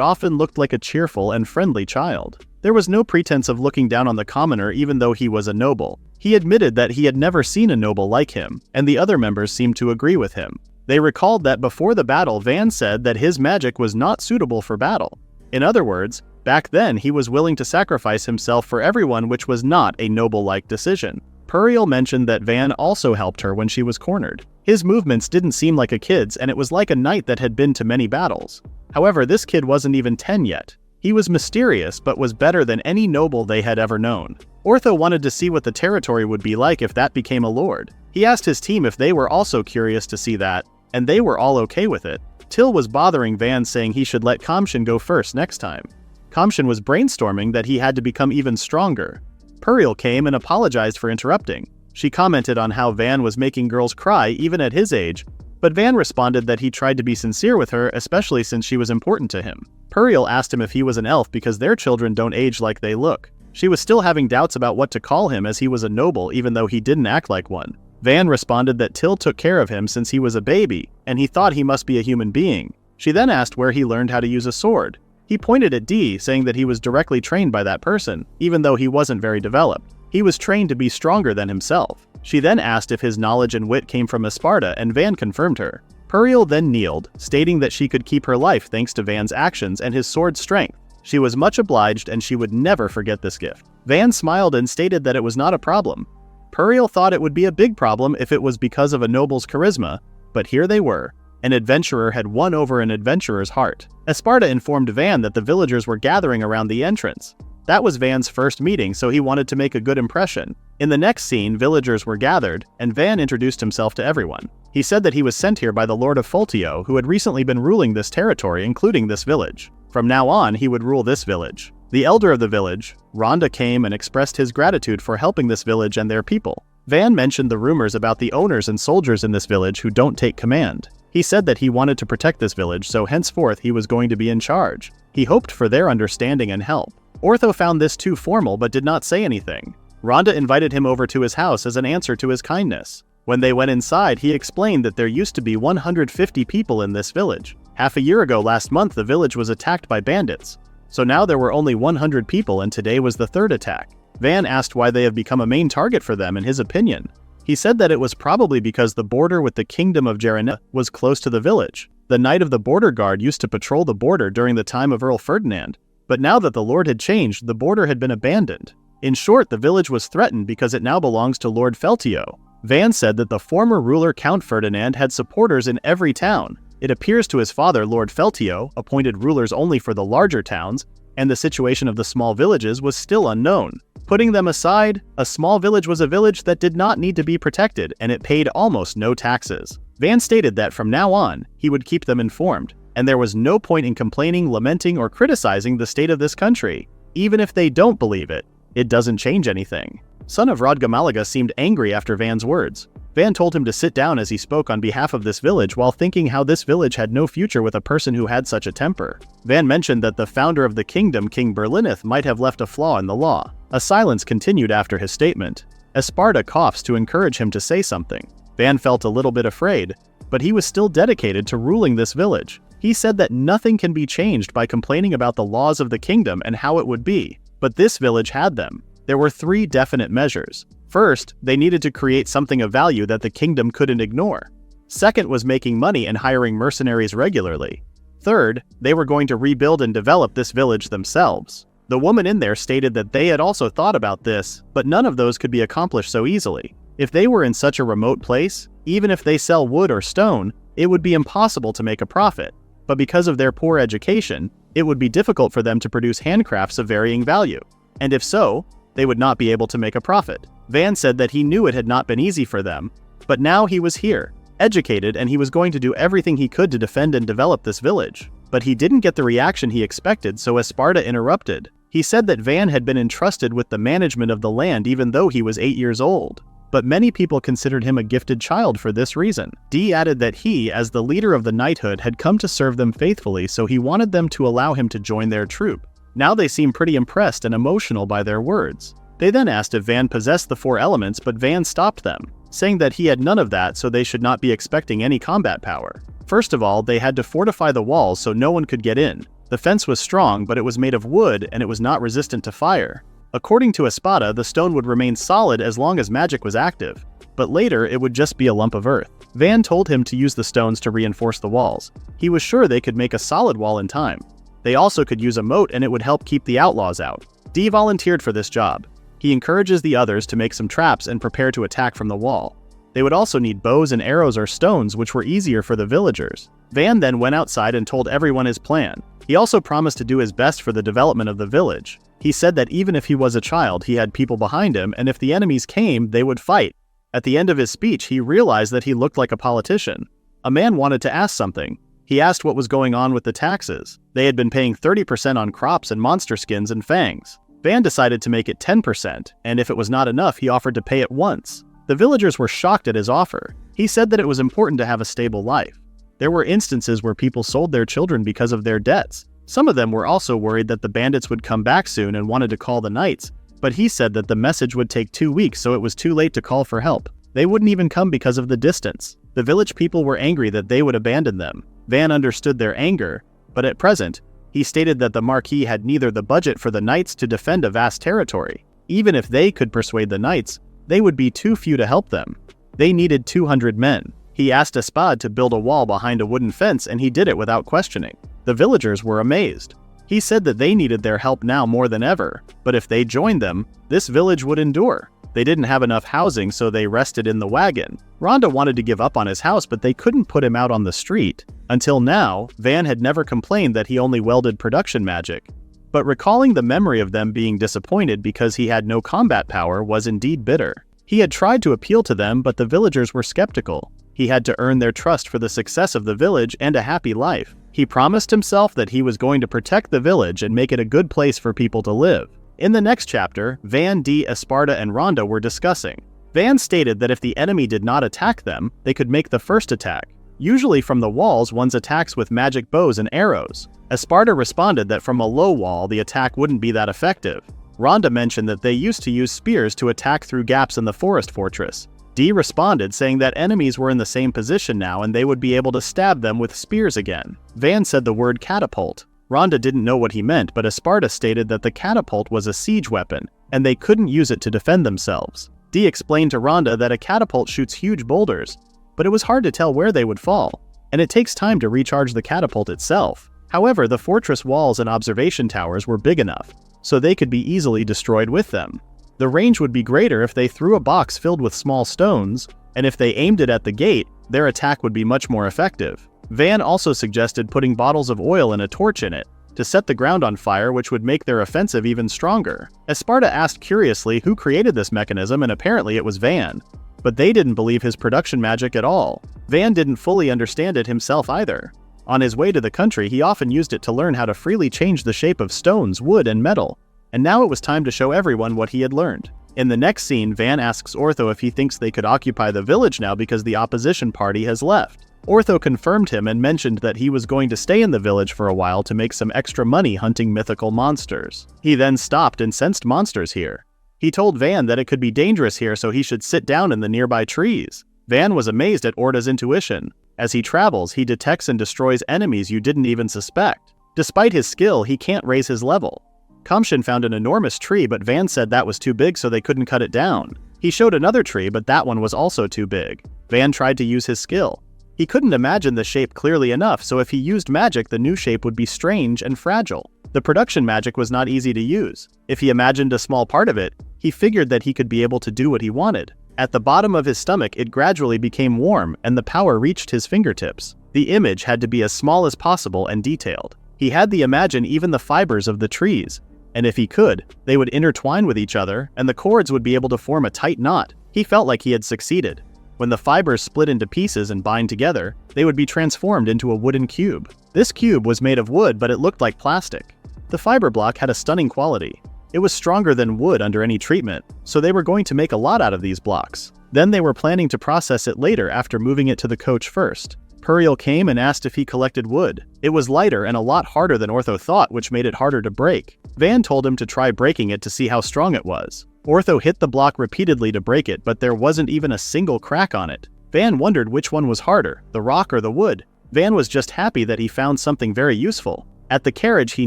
often looked like a cheerful and friendly child. There was no pretense of looking down on the commoner even though he was a noble. He admitted that he had never seen a noble like him, and the other members seemed to agree with him. They recalled that before the battle, Van said that his magic was not suitable for battle. In other words, back then he was willing to sacrifice himself for everyone, which was not a noble-like decision. Puriel mentioned that Van also helped her when she was cornered. His movements didn't seem like a kid's, and it was like a knight that had been to many battles. However, this kid wasn't even 10 yet. He was mysterious, but was better than any noble they had ever known. Ortho wanted to see what the territory would be like if that became a lord. He asked his team if they were also curious to see that, and they were all okay with it. Till was bothering Van, saying he should let Kamshin go first next time. Kamshin was brainstorming that he had to become even stronger. Puriel came and apologized for interrupting. She commented on how Van was making girls cry even at his age, but Van responded that he tried to be sincere with her, especially since she was important to him. Puriel asked him if he was an elf because their children don't age like they look. She was still having doubts about what to call him as he was a noble even though he didn't act like one. Van responded that Till took care of him since he was a baby, and he thought he must be a human being. She then asked where he learned how to use a sword. He pointed at D, saying that he was directly trained by that person, even though he wasn't very developed. He was trained to be stronger than himself. She then asked if his knowledge and wit came from Esparta, and Van confirmed her. Puriel then kneeled, stating that she could keep her life thanks to Van's actions and his sword's strength. She was much obliged and she would never forget this gift. Van smiled and stated that it was not a problem. Puriel thought it would be a big problem if it was because of a noble's charisma, but here they were. An adventurer had won over an adventurer's heart. Esparta informed Van that the villagers were gathering around the entrance. That was Van's first meeting, so he wanted to make a good impression. In the next scene, villagers were gathered, and Van introduced himself to everyone. He said that he was sent here by the Lord of Foltio, who had recently been ruling this territory, including this village. From now on, he would rule this village. The elder of the village, Rhonda, came and expressed his gratitude for helping this village and their people. Van mentioned the rumors about the owners and soldiers in this village who don't take command. He said that he wanted to protect this village, so henceforth he was going to be in charge. He hoped for their understanding and help. Ortho found this too formal but did not say anything. Rhonda invited him over to his house as an answer to his kindness. When they went inside, he explained that there used to be 150 people in this village. Half a year ago last month, the village was attacked by bandits. So now there were only 100 people, and today was the third attack. Van asked why they have become a main target for them in his opinion. He said that it was probably because the border with the kingdom of Gerona was close to the village. The Knight of the Border Guard used to patrol the border during the time of Earl Ferdinand, but now that the Lord had changed, the border had been abandoned. In short, the village was threatened because it now belongs to Lord Feltio. Van said that the former ruler Count Ferdinand had supporters in every town. It appears to his father, Lord Feltio, appointed rulers only for the larger towns, and the situation of the small villages was still unknown. Putting them aside, a small village was a village that did not need to be protected, and it paid almost no taxes. Van stated that from now on, he would keep them informed, and there was no point in complaining, lamenting, or criticizing the state of this country. Even if they don't believe it, it doesn't change anything. Son of Rodgamalaga seemed angry after Van's words. Van told him to sit down as he spoke on behalf of this village while thinking how this village had no future with a person who had such a temper. Van mentioned that the founder of the kingdom, King Berlineth, might have left a flaw in the law. A silence continued after his statement. Esparta coughs to encourage him to say something. Van felt a little bit afraid, but he was still dedicated to ruling this village. He said that nothing can be changed by complaining about the laws of the kingdom and how it would be, but this village had them. There were 3 definite measures. First, they needed to create something of value that the kingdom couldn't ignore. Second was making money and hiring mercenaries regularly. Third, they were going to rebuild and develop this village themselves. The woman in there stated that they had also thought about this, but none of those could be accomplished so easily. If they were in such a remote place, even if they sell wood or stone, it would be impossible to make a profit. But because of their poor education, it would be difficult for them to produce handcrafts of varying value. And if so, they would not be able to make a profit. Van said that he knew it had not been easy for them, but now he was here, educated, and he was going to do everything he could to defend and develop this village. But he didn't get the reaction he expected, so Esparta interrupted. He said that Van had been entrusted with the management of the land even though he was 8 years old. But many people considered him a gifted child for this reason. Dee added that he, as the leader of the knighthood, had come to serve them faithfully, so he wanted them to allow him to join their troop. Now they seemed pretty impressed and emotional by their words. They then asked if Van possessed the 4 elements, but Van stopped them, saying that he had none of that, so they should not be expecting any combat power. First of all, they had to fortify the walls so no one could get in. The fence was strong, but it was made of wood and it was not resistant to fire. According to Espada, the stone would remain solid as long as magic was active, but later it would just be a lump of earth. Van told him to use the stones to reinforce the walls. He was sure they could make a solid wall in time. They also could use a moat and it would help keep the outlaws out. Dee volunteered for this job. He encourages the others to make some traps and prepare to attack from the wall. They would also need bows and arrows or stones, which were easier for the villagers. Van then went outside and told everyone his plan. He also promised to do his best for the development of the village. He said that even if he was a child, he had people behind him, and if the enemies came, they would fight. At the end of his speech, he realized that he looked like a politician. A man wanted to ask something. He asked what was going on with the taxes. They had been paying 30% on crops and monster skins and fangs. Van decided to make it 10%, and if it was not enough, he offered to pay it once. The villagers were shocked at his offer. He said that it was important to have a stable life. There were instances where people sold their children because of their debts. Some of them were also worried that the bandits would come back soon and wanted to call the knights, but he said that the message would take 2 weeks, so it was too late to call for help. They wouldn't even come because of the distance. The village people were angry that they would abandon them. Van understood their anger, but at present, he stated that the Marquis had neither the budget for the knights to defend a vast territory. Even if they could persuade the knights, they would be too few to help them. They needed 200 men. He asked Espad to build a wall behind a wooden fence, and he did it without questioning. The villagers were amazed. He said that they needed their help now more than ever, but if they joined them, this village would endure. They didn't have enough housing, so they rested in the wagon. Rhonda wanted to give up on his house, but they couldn't put him out on the street. Until now, Van had never complained that he only wielded production magic. But recalling the memory of them being disappointed because he had no combat power was indeed bitter. He had tried to appeal to them, but the villagers were skeptical. He had to earn their trust for the success of the village and a happy life. He promised himself that he was going to protect the village and make it a good place for people to live. In the next chapter, Van, Dee, Esparta, and Rhonda were discussing. Van stated that if the enemy did not attack them, they could make the first attack. Usually from the walls, one's attacks with magic bows and arrows. Esparta responded that from a low wall, the attack wouldn't be that effective. Rhonda mentioned that they used to use spears to attack through gaps in the forest fortress. Dee responded saying that enemies were in the same position now and they would be able to stab them with spears again. Van said the word catapult. Rhonda didn't know what he meant, but Esparta stated that the catapult was a siege weapon, and they couldn't use it to defend themselves. Dee explained to Rhonda that a catapult shoots huge boulders, but it was hard to tell where they would fall, and it takes time to recharge the catapult itself. However, the fortress walls and observation towers were big enough, so they could be easily destroyed with them. The range would be greater if they threw a box filled with small stones, and if they aimed it at the gate, their attack would be much more effective. Van also suggested putting bottles of oil and a torch in it, to set the ground on fire, which would make their offensive even stronger. Esparta asked curiously who created this mechanism, and apparently it was Van. But they didn't believe his production magic at all. Van didn't fully understand it himself either. On his way to the country, he often used it to learn how to freely change the shape of stones, wood, and metal. And now it was time to show everyone what he had learned. In the next scene, Van asks Ortho if he thinks they could occupy the village now because the opposition party has left. Ortho confirmed him and mentioned that he was going to stay in the village for a while to make some extra money hunting mythical monsters. He then stopped and sensed monsters here. He told Van that it could be dangerous here, so he should sit down in the nearby trees. Van was amazed at Orta's intuition. As he travels, he detects and destroys enemies you didn't even suspect. Despite his skill, he can't raise his level. Kamshin found an enormous tree, but Van said that was too big so they couldn't cut it down. He showed another tree, but that one was also too big. Van tried to use his skill. He couldn't imagine the shape clearly enough, so if he used magic, the new shape would be strange and fragile. The production magic was not easy to use. If he imagined a small part of it, he figured that he could be able to do what he wanted. At the bottom of his stomach, it gradually became warm and the power reached his fingertips. The image had to be as small as possible and detailed. He had to imagine even the fibers of the trees, and if he could, they would intertwine with each other and the cords would be able to form a tight knot. He felt like he had succeeded. When the fibers split into pieces and bind together, they would be transformed into a wooden cube. This cube was made of wood, but it looked like plastic. The fiber block had a stunning quality. It was stronger than wood under any treatment, so they were going to make a lot out of these blocks. Then they were planning to process it later after moving it to the coach first. Puriel came and asked if he collected wood. It was lighter and a lot harder than Ortho thought, which made it harder to break. Van told him to try breaking it to see how strong it was. Ortho hit the block repeatedly to break it, but there wasn't even a single crack on it. Van wondered which one was harder, the rock or the wood. Van was just happy that he found something very useful. At the carriage, he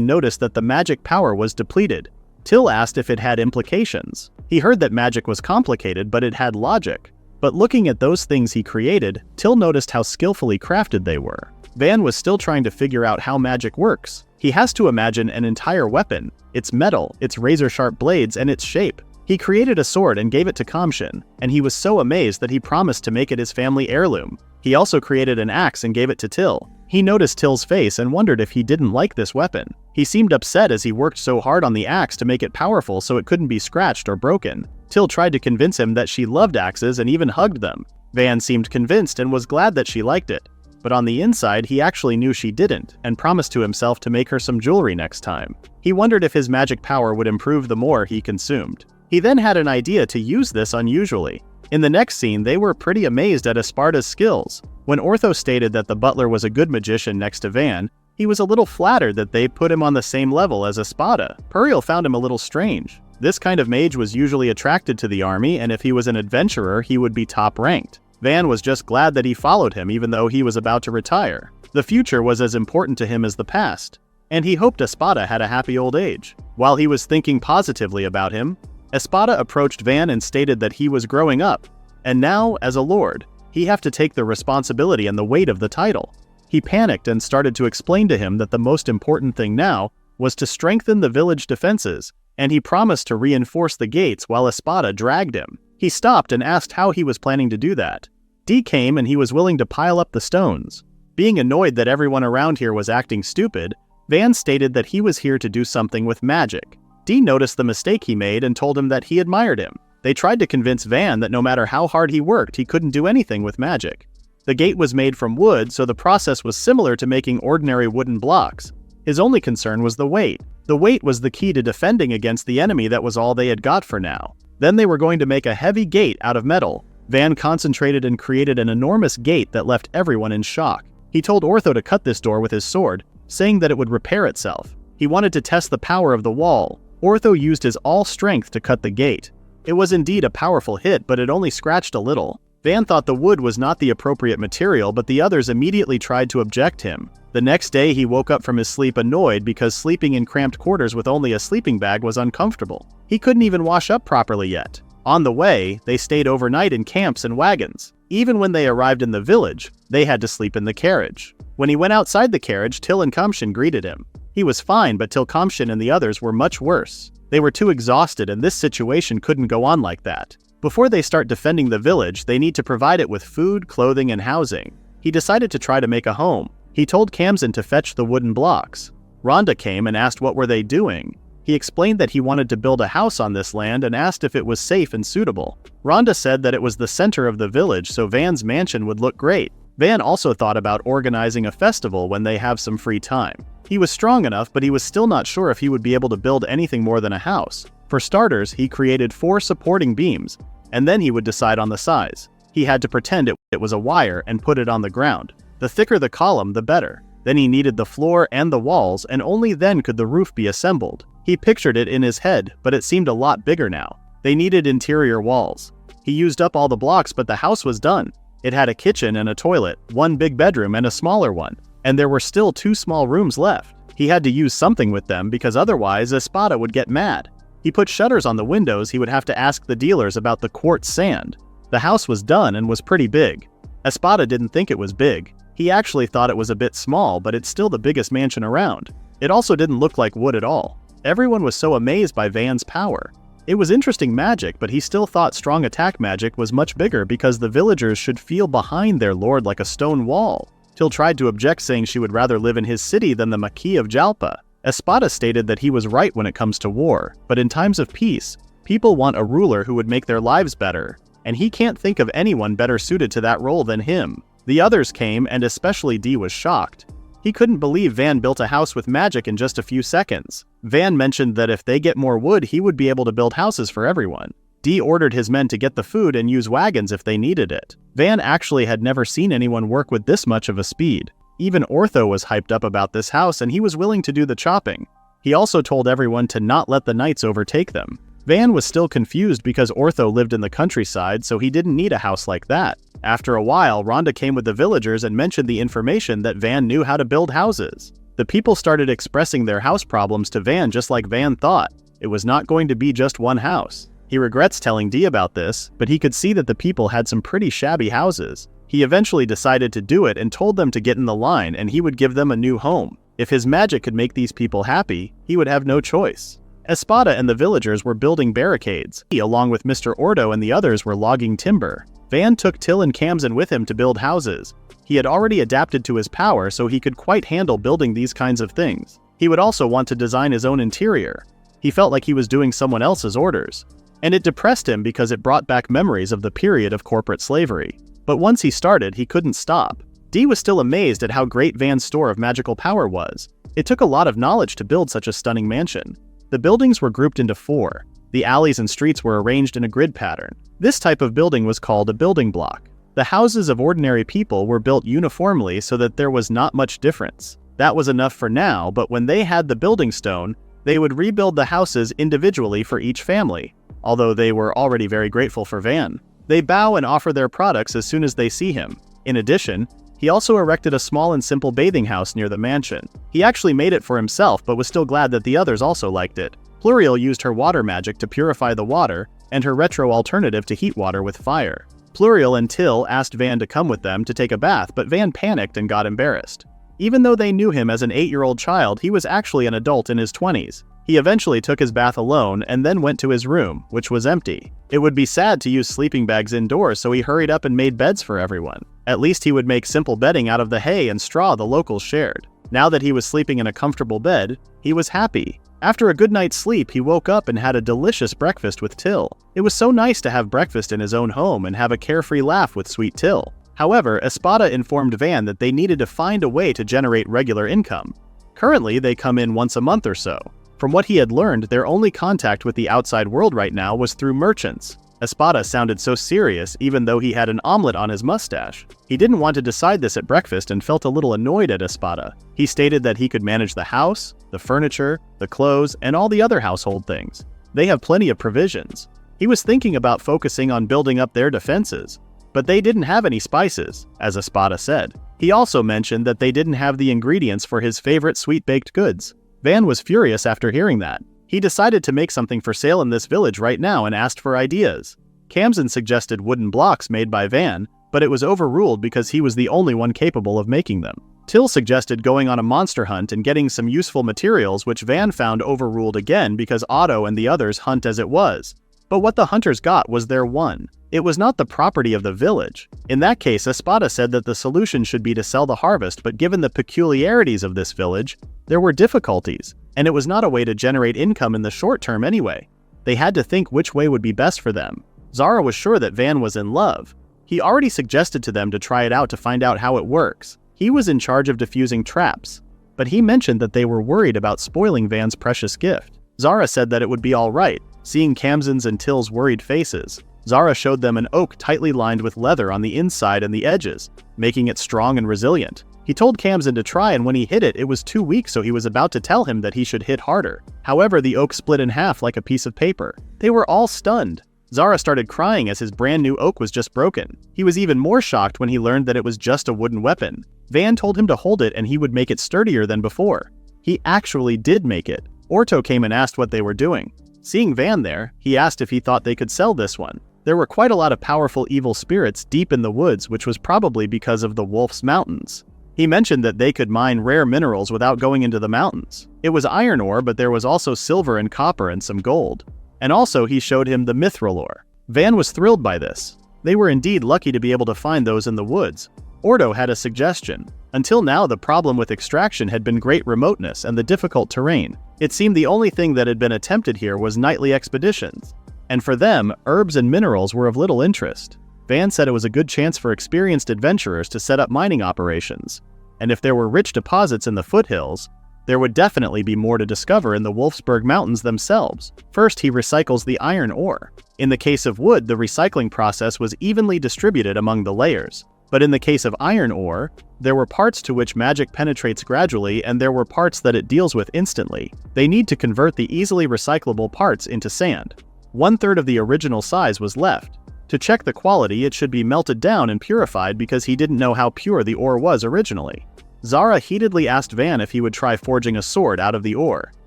noticed that the magic power was depleted. Till asked if it had implications. He heard that magic was complicated, but it had logic. But looking at those things he created, Till noticed how skillfully crafted they were. Van was still trying to figure out how magic works. He has to imagine an entire weapon, its metal, its razor-sharp blades, and its shape. He created a sword and gave it to Kamshin, and he was so amazed that he promised to make it his family heirloom. He also created an axe and gave it to Till. He noticed Till's face and wondered if he didn't like this weapon. He seemed upset as he worked so hard on the axe to make it powerful so it couldn't be scratched or broken. Till tried to convince him that she loved axes and even hugged them. Van seemed convinced and was glad that she liked it. But on the inside, he actually knew she didn't, and promised to himself to make her some jewelry next time. He wondered if his magic power would improve the more he consumed. He then had an idea to use this unusually. In the next scene, they were pretty amazed at Esparta's skills. When Ortho stated that the butler was a good magician next to Van, he was a little flattered that they put him on the same level as Espada. Puriel found him a little strange. This kind of mage was usually attracted to the army, and if he was an adventurer, he would be top-ranked. Van was just glad that he followed him even though he was about to retire. The future was as important to him as the past, and he hoped Espada had a happy old age. While he was thinking positively about him, Espada approached Van and stated that he was growing up, and now, as a lord, he have to take the responsibility and the weight of the title. He panicked and started to explain to him that the most important thing now was to strengthen the village defenses, and he promised to reinforce the gates while Espada dragged him. He stopped and asked how he was planning to do that. D came and he was willing to pile up the stones. Being annoyed that everyone around here was acting stupid, Van stated that he was here to do something with magic. D noticed the mistake he made and told him that he admired him. They tried to convince Van that no matter how hard he worked, he couldn't do anything with magic. The gate was made from wood, so the process was similar to making ordinary wooden blocks. His only concern was the weight. The weight was the key to defending against the enemy. That was all they had got for now. Then they were going to make a heavy gate out of metal. Van concentrated and created an enormous gate that left everyone in shock. He told Ortho to cut this door with his sword, saying that it would repair itself. He wanted to test the power of the wall. Ortho used his all strength to cut the gate. It was indeed a powerful hit, but it only scratched a little. Van thought the wood was not the appropriate material, but the others immediately tried to object him. The next day he woke up from his sleep annoyed because sleeping in cramped quarters with only a sleeping bag was uncomfortable. He couldn't even wash up properly yet. On the way, they stayed overnight in camps and wagons. Even when they arrived in the village, they had to sleep in the carriage. When he went outside the carriage, Till and Kamshin greeted him. He was fine, but Till, Kamshin, and the others were much worse. They were too exhausted, and this situation couldn't go on like that. Before they start defending the village, they need to provide it with food, clothing, and housing. He decided to try to make a home. He told Kamsin to fetch the wooden blocks. Rhonda came and asked what were they doing. He explained that he wanted to build a house on this land and asked if it was safe and suitable. Rhonda said that it was the center of the village, so Van's mansion would look great. Van also thought about organizing a festival when they have some free time. He was strong enough, but he was still not sure if he would be able to build anything more than a house. For starters, he created 4 supporting beams, and then he would decide on the size. He had to pretend it was a wire and put it on the ground. The thicker the column, the better. Then he needed the floor and the walls, and only then could the roof be assembled. He pictured it in his head, but it seemed a lot bigger now. They needed interior walls. He used up all the blocks, but the house was done. It had a kitchen and a toilet, 1 big bedroom and a smaller one, and there were still 2 small rooms left. He had to use something with them because otherwise Espada would get mad. He put shutters on the windows. He would have to ask the dealers about the quartz sand. The house was done and was pretty big. Espada didn't think it was big. He actually thought it was a bit small, but it's still the biggest mansion around. It also didn't look like wood at all. Everyone was so amazed by Van's power. It was interesting magic, but he still thought strong attack magic was much bigger because the villagers should feel behind their lord like a stone wall. Till tried to object, saying she would rather live in his city than the Marquis of Jalpa. Espada stated that he was right when it comes to war, but in times of peace, people want a ruler who would make their lives better, and he can't think of anyone better suited to that role than him. The others came, and especially Dee was shocked. He couldn't believe Van built a house with magic in just a few seconds. Van mentioned that if they get more wood, he would be able to build houses for everyone. Dee ordered his men to get the food and use wagons if they needed it. Van actually had never seen anyone work with this much of a speed. Even Ortho was hyped up about this house, and he was willing to do the chopping. He also told everyone to not let the knights overtake them. Van was still confused because Ortho lived in the countryside, so he didn't need a house like that. After a while, Rhonda came with the villagers and mentioned the information that Van knew how to build houses. The people started expressing their house problems to Van just like Van thought. It was not going to be just one house. He regrets telling Dee about this, but he could see that the people had some pretty shabby houses. He eventually decided to do it and told them to get in the line and he would give them a new home. If his magic could make these people happy, he would have no choice. Espada and the villagers were building barricades. He, along with Mr. Ordo and the others, were logging timber. Van took Till and Kamzin with him to build houses. He had already adapted to his power, so he could quite handle building these kinds of things. He would also want to design his own interior. He felt like he was doing someone else's orders. And it depressed him because it brought back memories of the period of corporate slavery. But once he started, he couldn't stop. Dee was still amazed at how great Van's store of magical power was. It took a lot of knowledge to build such a stunning mansion. The buildings were grouped into 4. The alleys and streets were arranged in a grid pattern. This type of building was called a building block. The houses of ordinary people were built uniformly so that there was not much difference. That was enough for now, but when they had the building stone, they would rebuild the houses individually for each family, although they were already very grateful for Van. They bow and offer their products as soon as they see him. In addition, he also erected a small and simple bathing house near the mansion. He actually made it for himself, but was still glad that the others also liked it. Pluriel used her water magic to purify the water, and her retro alternative to heat water with fire. Pluriel and Till asked Van to come with them to take a bath, but Van panicked and got embarrassed. Even though they knew him as an 8-year-old child, he was actually an adult in his 20s. He eventually took his bath alone and then went to his room, which was empty. It would be sad to use sleeping bags indoors, so he hurried up and made beds for everyone. At least he would make simple bedding out of the hay and straw the locals shared. Now that he was sleeping in a comfortable bed, he was happy. After a good night's sleep, he woke up and had a delicious breakfast with Till. It was so nice to have breakfast in his own home and have a carefree laugh with sweet Till. However, Espada informed Van that they needed to find a way to generate regular income. Currently, they come in once a month or so. From what he had learned, their only contact with the outside world right now was through merchants. Espada sounded so serious even though he had an omelet on his mustache. He didn't want to decide this at breakfast and felt a little annoyed at Espada. He stated that he could manage the house, the furniture, the clothes, and all the other household things. They have plenty of provisions. He was thinking about focusing on building up their defenses, but they didn't have any spices, as Espada said. He also mentioned that they didn't have the ingredients for his favorite sweet-baked goods. Van was furious after hearing that. He decided to make something for sale in this village right now and asked for ideas. Kamzin suggested wooden blocks made by Van, but it was overruled because he was the only one capable of making them. Till suggested going on a monster hunt and getting some useful materials, which Van found overruled again because Otto and the others hunt as it was. But what the hunters got was their one. It was not the property of the village. In that case, Espada said that the solution should be to sell the harvest, but given the peculiarities of this village, there were difficulties, and it was not a way to generate income in the short term anyway. They had to think which way would be best for them. Zara was sure that Van was in love. He already suggested to them to try it out to find out how it works. He was in charge of diffusing traps, but he mentioned that they were worried about spoiling Van's precious gift. Zara said that it would be alright. Seeing Kamzin's and Till's worried faces, Zara showed them an oak tightly lined with leather on the inside and the edges, making it strong and resilient. He told Kamzin to try, and when he hit it, it was too weak, so he was about to tell him that he should hit harder. However, the oak split in half like a piece of paper. They were all stunned. Zara started crying as his brand new oak was just broken. He was even more shocked when he learned that it was just a wooden weapon. Van told him to hold it and he would make it sturdier than before. He actually did make it. Orto came and asked what they were doing. Seeing Van there, he asked if he thought they could sell this one. There were quite a lot of powerful evil spirits deep in the woods, which was probably because of the Wolf's Mountains. He mentioned that they could mine rare minerals without going into the mountains. It was iron ore, but there was also silver and copper and some gold. And also he showed him the mithril ore. Van was thrilled by this. They were indeed lucky to be able to find those in the woods. Ordo had a suggestion. Until now, the problem with extraction had been great remoteness and the difficult terrain. It seemed the only thing that had been attempted here was nightly expeditions. And for them, herbs and minerals were of little interest. Van said it was a good chance for experienced adventurers to set up mining operations. And if there were rich deposits in the foothills, there would definitely be more to discover in the Wolfsburg Mountains themselves. First, he recycles the iron ore. In the case of wood, the recycling process was evenly distributed among the layers. But in the case of iron ore, there were parts to which magic penetrates gradually and there were parts that it deals with instantly. They need to convert the easily recyclable parts into sand. 1/3 of the original size was left. To check the quality, it should be melted down and purified because he didn't know how pure the ore was originally. Zara heatedly asked Van if he would try forging a sword out of the ore.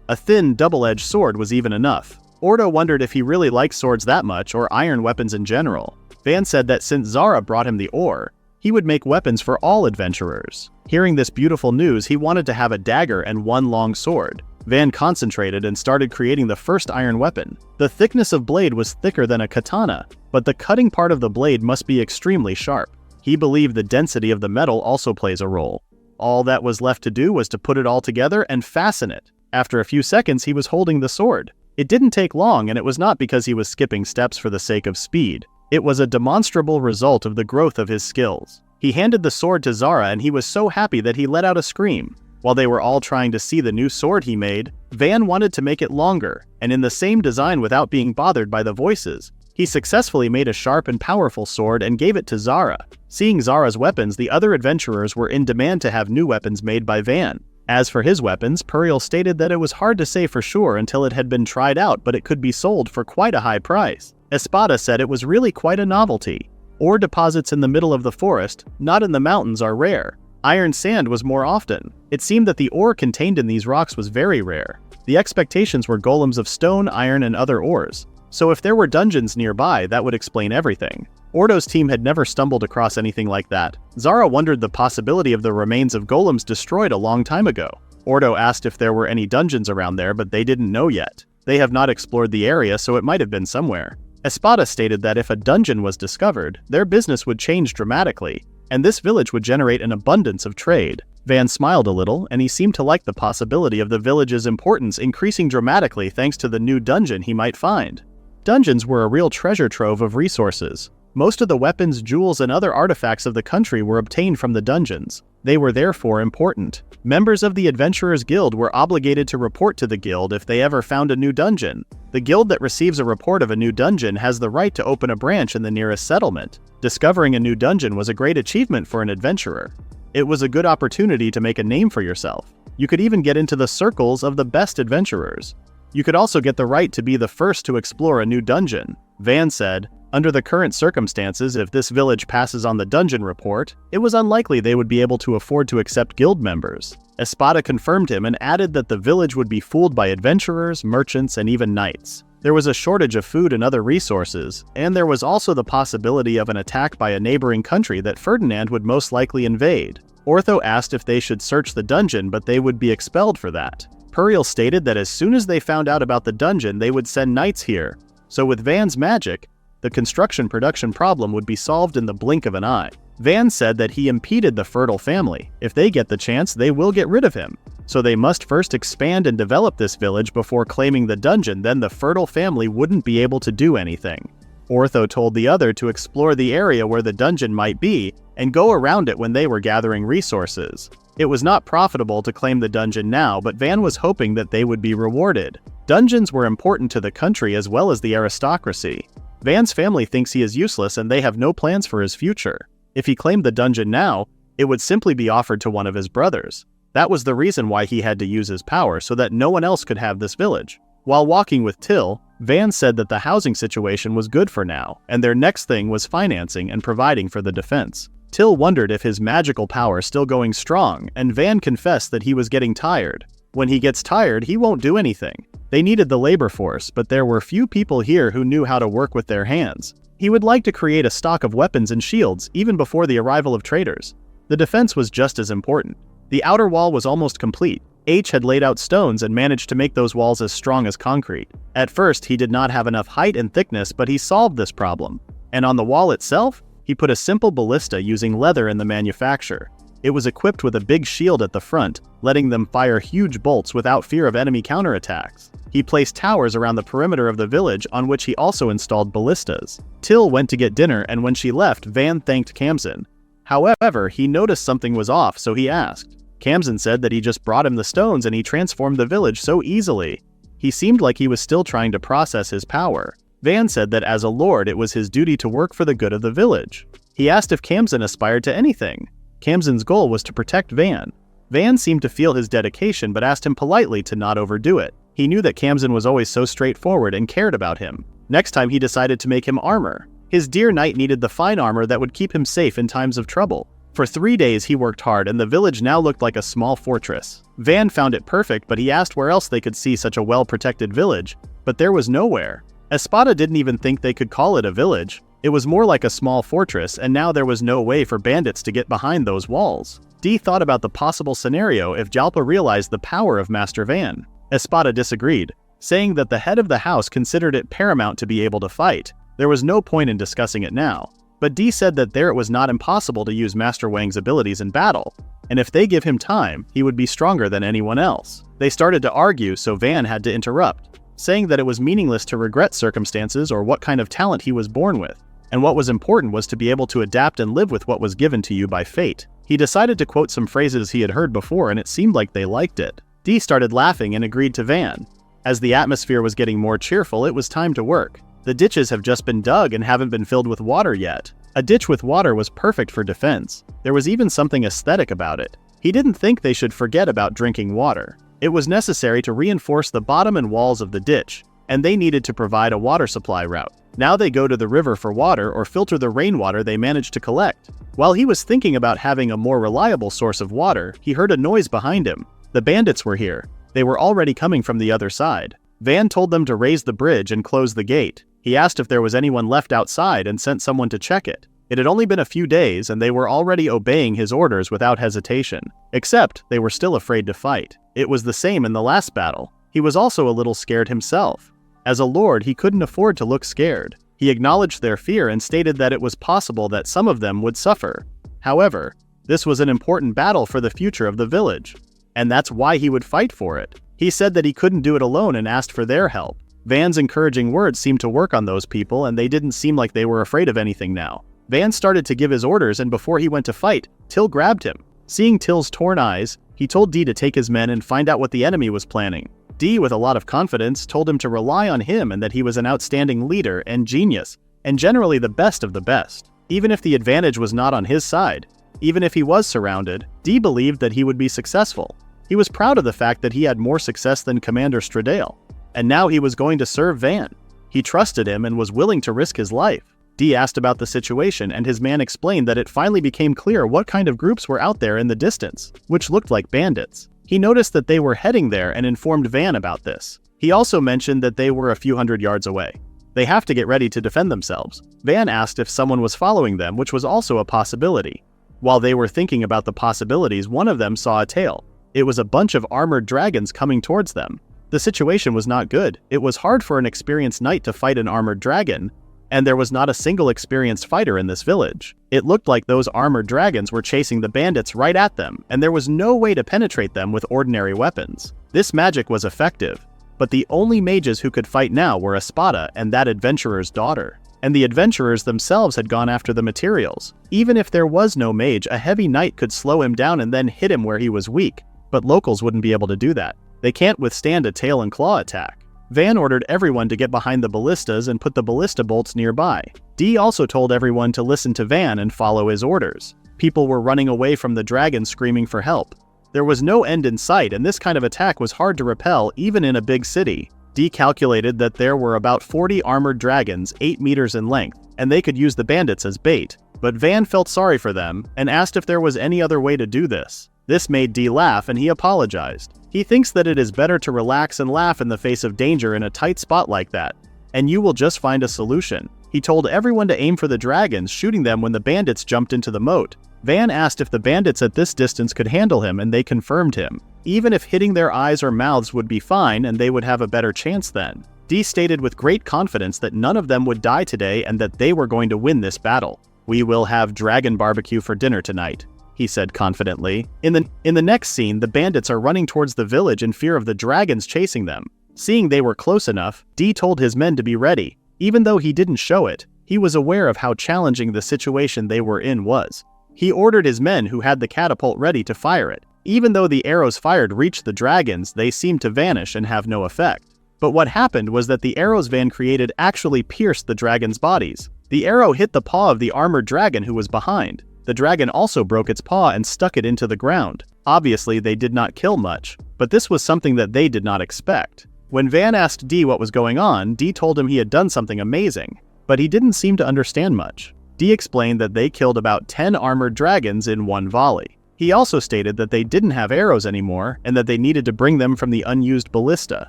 A thin, double-edged sword was even enough. Ordo wondered if he really liked swords that much or iron weapons in general. Van said that since Zara brought him the ore, he would make weapons for all adventurers. Hearing this beautiful news, he wanted to have a dagger and one long sword. Van concentrated and started creating the first iron weapon. The thickness of blade was thicker than a katana, but the cutting part of the blade must be extremely sharp. He believed the density of the metal also plays a role. All that was left to do was to put it all together and fasten it. After a few seconds, he was holding the sword. It didn't take long, and it was not because he was skipping steps for the sake of speed. It was a demonstrable result of the growth of his skills. He handed the sword to Zara and he was so happy that he let out a scream. While they were all trying to see the new sword he made, Van wanted to make it longer, and in the same design without being bothered by the voices. He successfully made a sharp and powerful sword and gave it to Zara. Seeing Zara's weapons, the other adventurers were in demand to have new weapons made by Van. As for his weapons, Puriel stated that it was hard to say for sure until it had been tried out, but it could be sold for quite a high price. Espada said it was really quite a novelty. Ore deposits in the middle of the forest, not in the mountains, are rare. Iron sand was more often. It seemed that the ore contained in these rocks was very rare. The expectations were golems of stone, iron, and other ores. So if there were dungeons nearby, that would explain everything. Ordo's team had never stumbled across anything like that. Zara wondered the possibility of the remains of golems destroyed a long time ago. Ordo asked if there were any dungeons around there, but they didn't know yet. They have not explored the area, so it might have been somewhere. Espada stated that if a dungeon was discovered, their business would change dramatically, and this village would generate an abundance of trade. Van smiled a little, and he seemed to like the possibility of the village's importance increasing dramatically thanks to the new dungeon he might find. Dungeons were a real treasure trove of resources. Most of the weapons, jewels, and other artifacts of the country were obtained from the dungeons. They were therefore important. Members of the Adventurers Guild were obligated to report to the guild if they ever found a new dungeon. The guild that receives a report of a new dungeon has the right to open a branch in the nearest settlement. Discovering a new dungeon was a great achievement for an adventurer. It was a good opportunity to make a name for yourself. You could even get into the circles of the best adventurers. You could also get the right to be the first to explore a new dungeon. Van said, under the current circumstances, if this village passes on the dungeon report, it was unlikely they would be able to afford to accept guild members. Espada confirmed him and added that the village would be fooled by adventurers, merchants, and even knights. There was a shortage of food and other resources, and there was also the possibility of an attack by a neighboring country that Ferdinand would most likely invade. Ortho asked if they should search the dungeon, but they would be expelled for that. Puriel stated that as soon as they found out about the dungeon, they would send knights here. So with Van's magic, the construction production problem would be solved in the blink of an eye. Van said that he impeded the fertile family. If they get the chance, they will get rid of him. So they must first expand and develop this village before claiming the dungeon, then the fertile family wouldn't be able to do anything. Ortho told the other to explore the area where the dungeon might be and go around it when they were gathering resources. It was not profitable to claim the dungeon now, but Van was hoping that they would be rewarded. Dungeons were important to the country as well as the aristocracy. Van's family thinks he is useless and they have no plans for his future. If he claimed the dungeon now, it would simply be offered to one of his brothers. That was the reason why he had to use his power so that no one else could have this village. While walking with Till, Van said that the housing situation was good for now, and their next thing was financing and providing for the defense. Till wondered if his magical power still going strong, and Van confessed that he was getting tired. When he gets tired, he won't do anything. They needed the labor force, but there were few people here who knew how to work with their hands. He would like to create a stock of weapons and shields even before the arrival of traders. The defense was just as important. The outer wall was almost complete. H had laid out stones and managed to make those walls as strong as concrete. At first, he did not have enough height and thickness, but he solved this problem. And on the wall itself, he put a simple ballista using leather in the manufacture. It was equipped with a big shield at the front, letting them fire huge bolts without fear of enemy counterattacks. He placed towers around the perimeter of the village on which he also installed ballistas. Till went to get dinner, and when she left, Van thanked Kamzin. However, he noticed something was off, so he asked. Kamzin said that he just brought him the stones and he transformed the village so easily. He seemed like he was still trying to process his power. Van said that as a lord it was his duty to work for the good of the village. He asked if Kamzin aspired to anything. Kamzin's goal was to protect Van. Van seemed to feel his dedication but asked him politely to not overdo it. He knew that Kamzin was always so straightforward and cared about him. Next time he decided to make him armor. His dear knight needed the fine armor that would keep him safe in times of trouble. For 3 days he worked hard and the village now looked like a small fortress. Van found it perfect, but he asked where else they could see such a well-protected village, but there was nowhere. Espada didn't even think they could call it a village. It was more like a small fortress, and now there was no way for bandits to get behind those walls. D thought about the possible scenario if Jalpa realized the power of Master Van. Espada disagreed, saying that the head of the house considered it paramount to be able to fight. There was no point in discussing it now. But D said that there it was not impossible to use Master Wang's abilities in battle, and if they give him time, he would be stronger than anyone else. They started to argue, so Van had to interrupt, saying that it was meaningless to regret circumstances or what kind of talent he was born with, and what was important was to be able to adapt and live with what was given to you by fate. He decided to quote some phrases he had heard before, and it seemed like they liked it. D started laughing and agreed to Van. As the atmosphere was getting more cheerful, it was time to work. The ditches have just been dug and haven't been filled with water yet. A ditch with water was perfect for defense. There was even something aesthetic about it. He didn't think they should forget about drinking water. It was necessary to reinforce the bottom and walls of the ditch, and they needed to provide a water supply route. Now they go to the river for water or filter the rainwater they managed to collect. While he was thinking about having a more reliable source of water, he heard a noise behind him. The bandits were here. They were already coming from the other side. Van told them to raise the bridge and close the gate. He asked if there was anyone left outside and sent someone to check it. It had only been a few days and they were already obeying his orders without hesitation. Except, they were still afraid to fight. It was the same in the last battle. He was also a little scared himself. As a lord, he couldn't afford to look scared. He acknowledged their fear and stated that it was possible that some of them would suffer. However, this was an important battle for the future of the village, and that's why he would fight for it. He said that he couldn't do it alone and asked for their help. Van's encouraging words seemed to work on those people, and they didn't seem like they were afraid of anything now. Van started to give his orders, and before he went to fight, Till grabbed him. Seeing Till's torn eyes, he told D to take his men and find out what the enemy was planning. D, with a lot of confidence, told him to rely on him and that he was an outstanding leader and genius, and generally the best of the best. Even if the advantage was not on his side, even if he was surrounded, D believed that he would be successful. He was proud of the fact that he had more success than Commander Stradale, and now he was going to serve Van. He trusted him and was willing to risk his life. D asked about the situation, and his man explained that it finally became clear what kind of groups were out there in the distance, which looked like bandits. He noticed that they were heading there and informed Van about this. He also mentioned that they were a few hundred yards away. They have to get ready to defend themselves. Van asked if someone was following them, which was also a possibility. While they were thinking about the possibilities, one of them saw a tail. It was a bunch of armored dragons coming towards them. The situation was not good. It was hard for an experienced knight to fight an armored dragon, and there was not a single experienced fighter in this village. It looked like those armored dragons were chasing the bandits right at them, and there was no way to penetrate them with ordinary weapons. This magic was effective, but the only mages who could fight now were Espada and that adventurer's daughter. And the adventurers themselves had gone after the materials. Even if there was no mage, a heavy knight could slow him down and then hit him where he was weak, but locals wouldn't be able to do that. They can't withstand a tail and claw attack. Van ordered everyone to get behind the ballistas and put the ballista bolts nearby. D also told everyone to listen to Van and follow his orders. People were running away from the dragon screaming for help. There was no end in sight, and this kind of attack was hard to repel even in a big city. D calculated that there were about 40 armored dragons 8 meters in length, and they could use the bandits as bait. But Van felt sorry for them and asked if there was any other way to do this. This made D laugh, and he apologized. He thinks that it is better to relax and laugh in the face of danger in a tight spot like that, and you will just find a solution. He told everyone to aim for the dragons, shooting them when the bandits jumped into the moat. Van asked if the bandits at this distance could handle him, and they confirmed him. Even if hitting their eyes or mouths would be fine, and they would have a better chance then. Dee stated with great confidence that none of them would die today and that they were going to win this battle. "We will have dragon barbecue for dinner tonight," he said confidently. In the next scene, the bandits are running towards the village in fear of the dragons chasing them. Seeing they were close enough, Dee told his men to be ready. Even though he didn't show it, he was aware of how challenging the situation they were in was. He ordered his men who had the catapult ready to fire it. Even though the arrows fired reached the dragons, they seemed to vanish and have no effect. But what happened was that the arrows Van created actually pierced the dragons' bodies. The arrow hit the paw of the armored dragon who was behind. The dragon also broke its paw and stuck it into the ground. Obviously, they did not kill much, but this was something that they did not expect. When Van asked Dee what was going on, Dee told him he had done something amazing, but he didn't seem to understand much. Dee explained that they killed about 10 armored dragons in one volley. He also stated that they didn't have arrows anymore and that they needed to bring them from the unused ballista.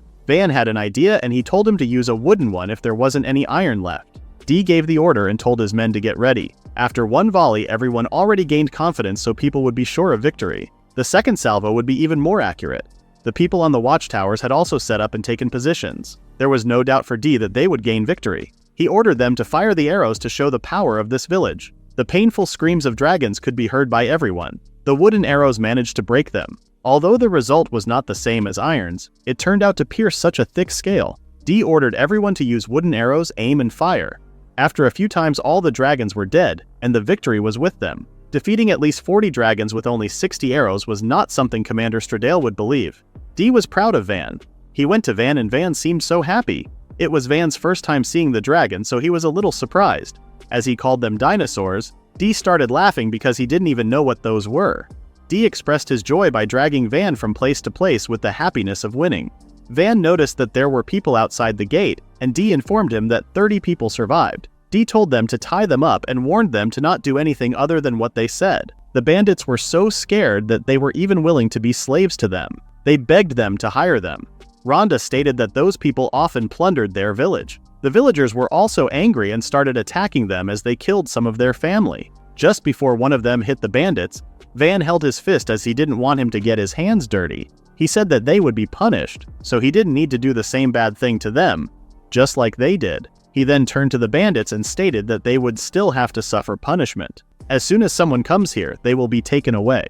Van had an idea and he told him to use a wooden one if there wasn't any iron left. Dee gave the order and told his men to get ready. After one volley, everyone already gained confidence so people would be sure of victory. The second salvo would be even more accurate. The people on the watchtowers had also set up and taken positions. There was no doubt for Dee that they would gain victory. He ordered them to fire the arrows to show the power of this village. The painful screams of dragons could be heard by everyone. The wooden arrows managed to break them. Although the result was not the same as iron's, it turned out to pierce such a thick scale. Dee ordered everyone to use wooden arrows, aim, and fire. After a few times, all the dragons were dead, and the victory was with them. Defeating at least 40 dragons with only 60 arrows was not something Commander Stradale would believe. Dee was proud of Van. He went to Van and Van seemed so happy. It was Van's first time seeing the dragon, so he was a little surprised. As he called them dinosaurs, Dee started laughing because he didn't even know what those were. Dee expressed his joy by dragging Van from place to place with the happiness of winning. Van noticed that there were people outside the gate, and Dee informed him that 30 people survived. Dee told them to tie them up and warned them to not do anything other than what they said. The bandits were so scared that they were even willing to be slaves to them. They begged them to hire them. Rhonda stated that those people often plundered their village. The villagers were also angry and started attacking them as they killed some of their family. Just before one of them hit the bandits, Van held his fist as he didn't want him to get his hands dirty. He said that they would be punished, so he didn't need to do the same bad thing to them, just like they did. He then turned to the bandits and stated that they would still have to suffer punishment. As soon as someone comes here, they will be taken away.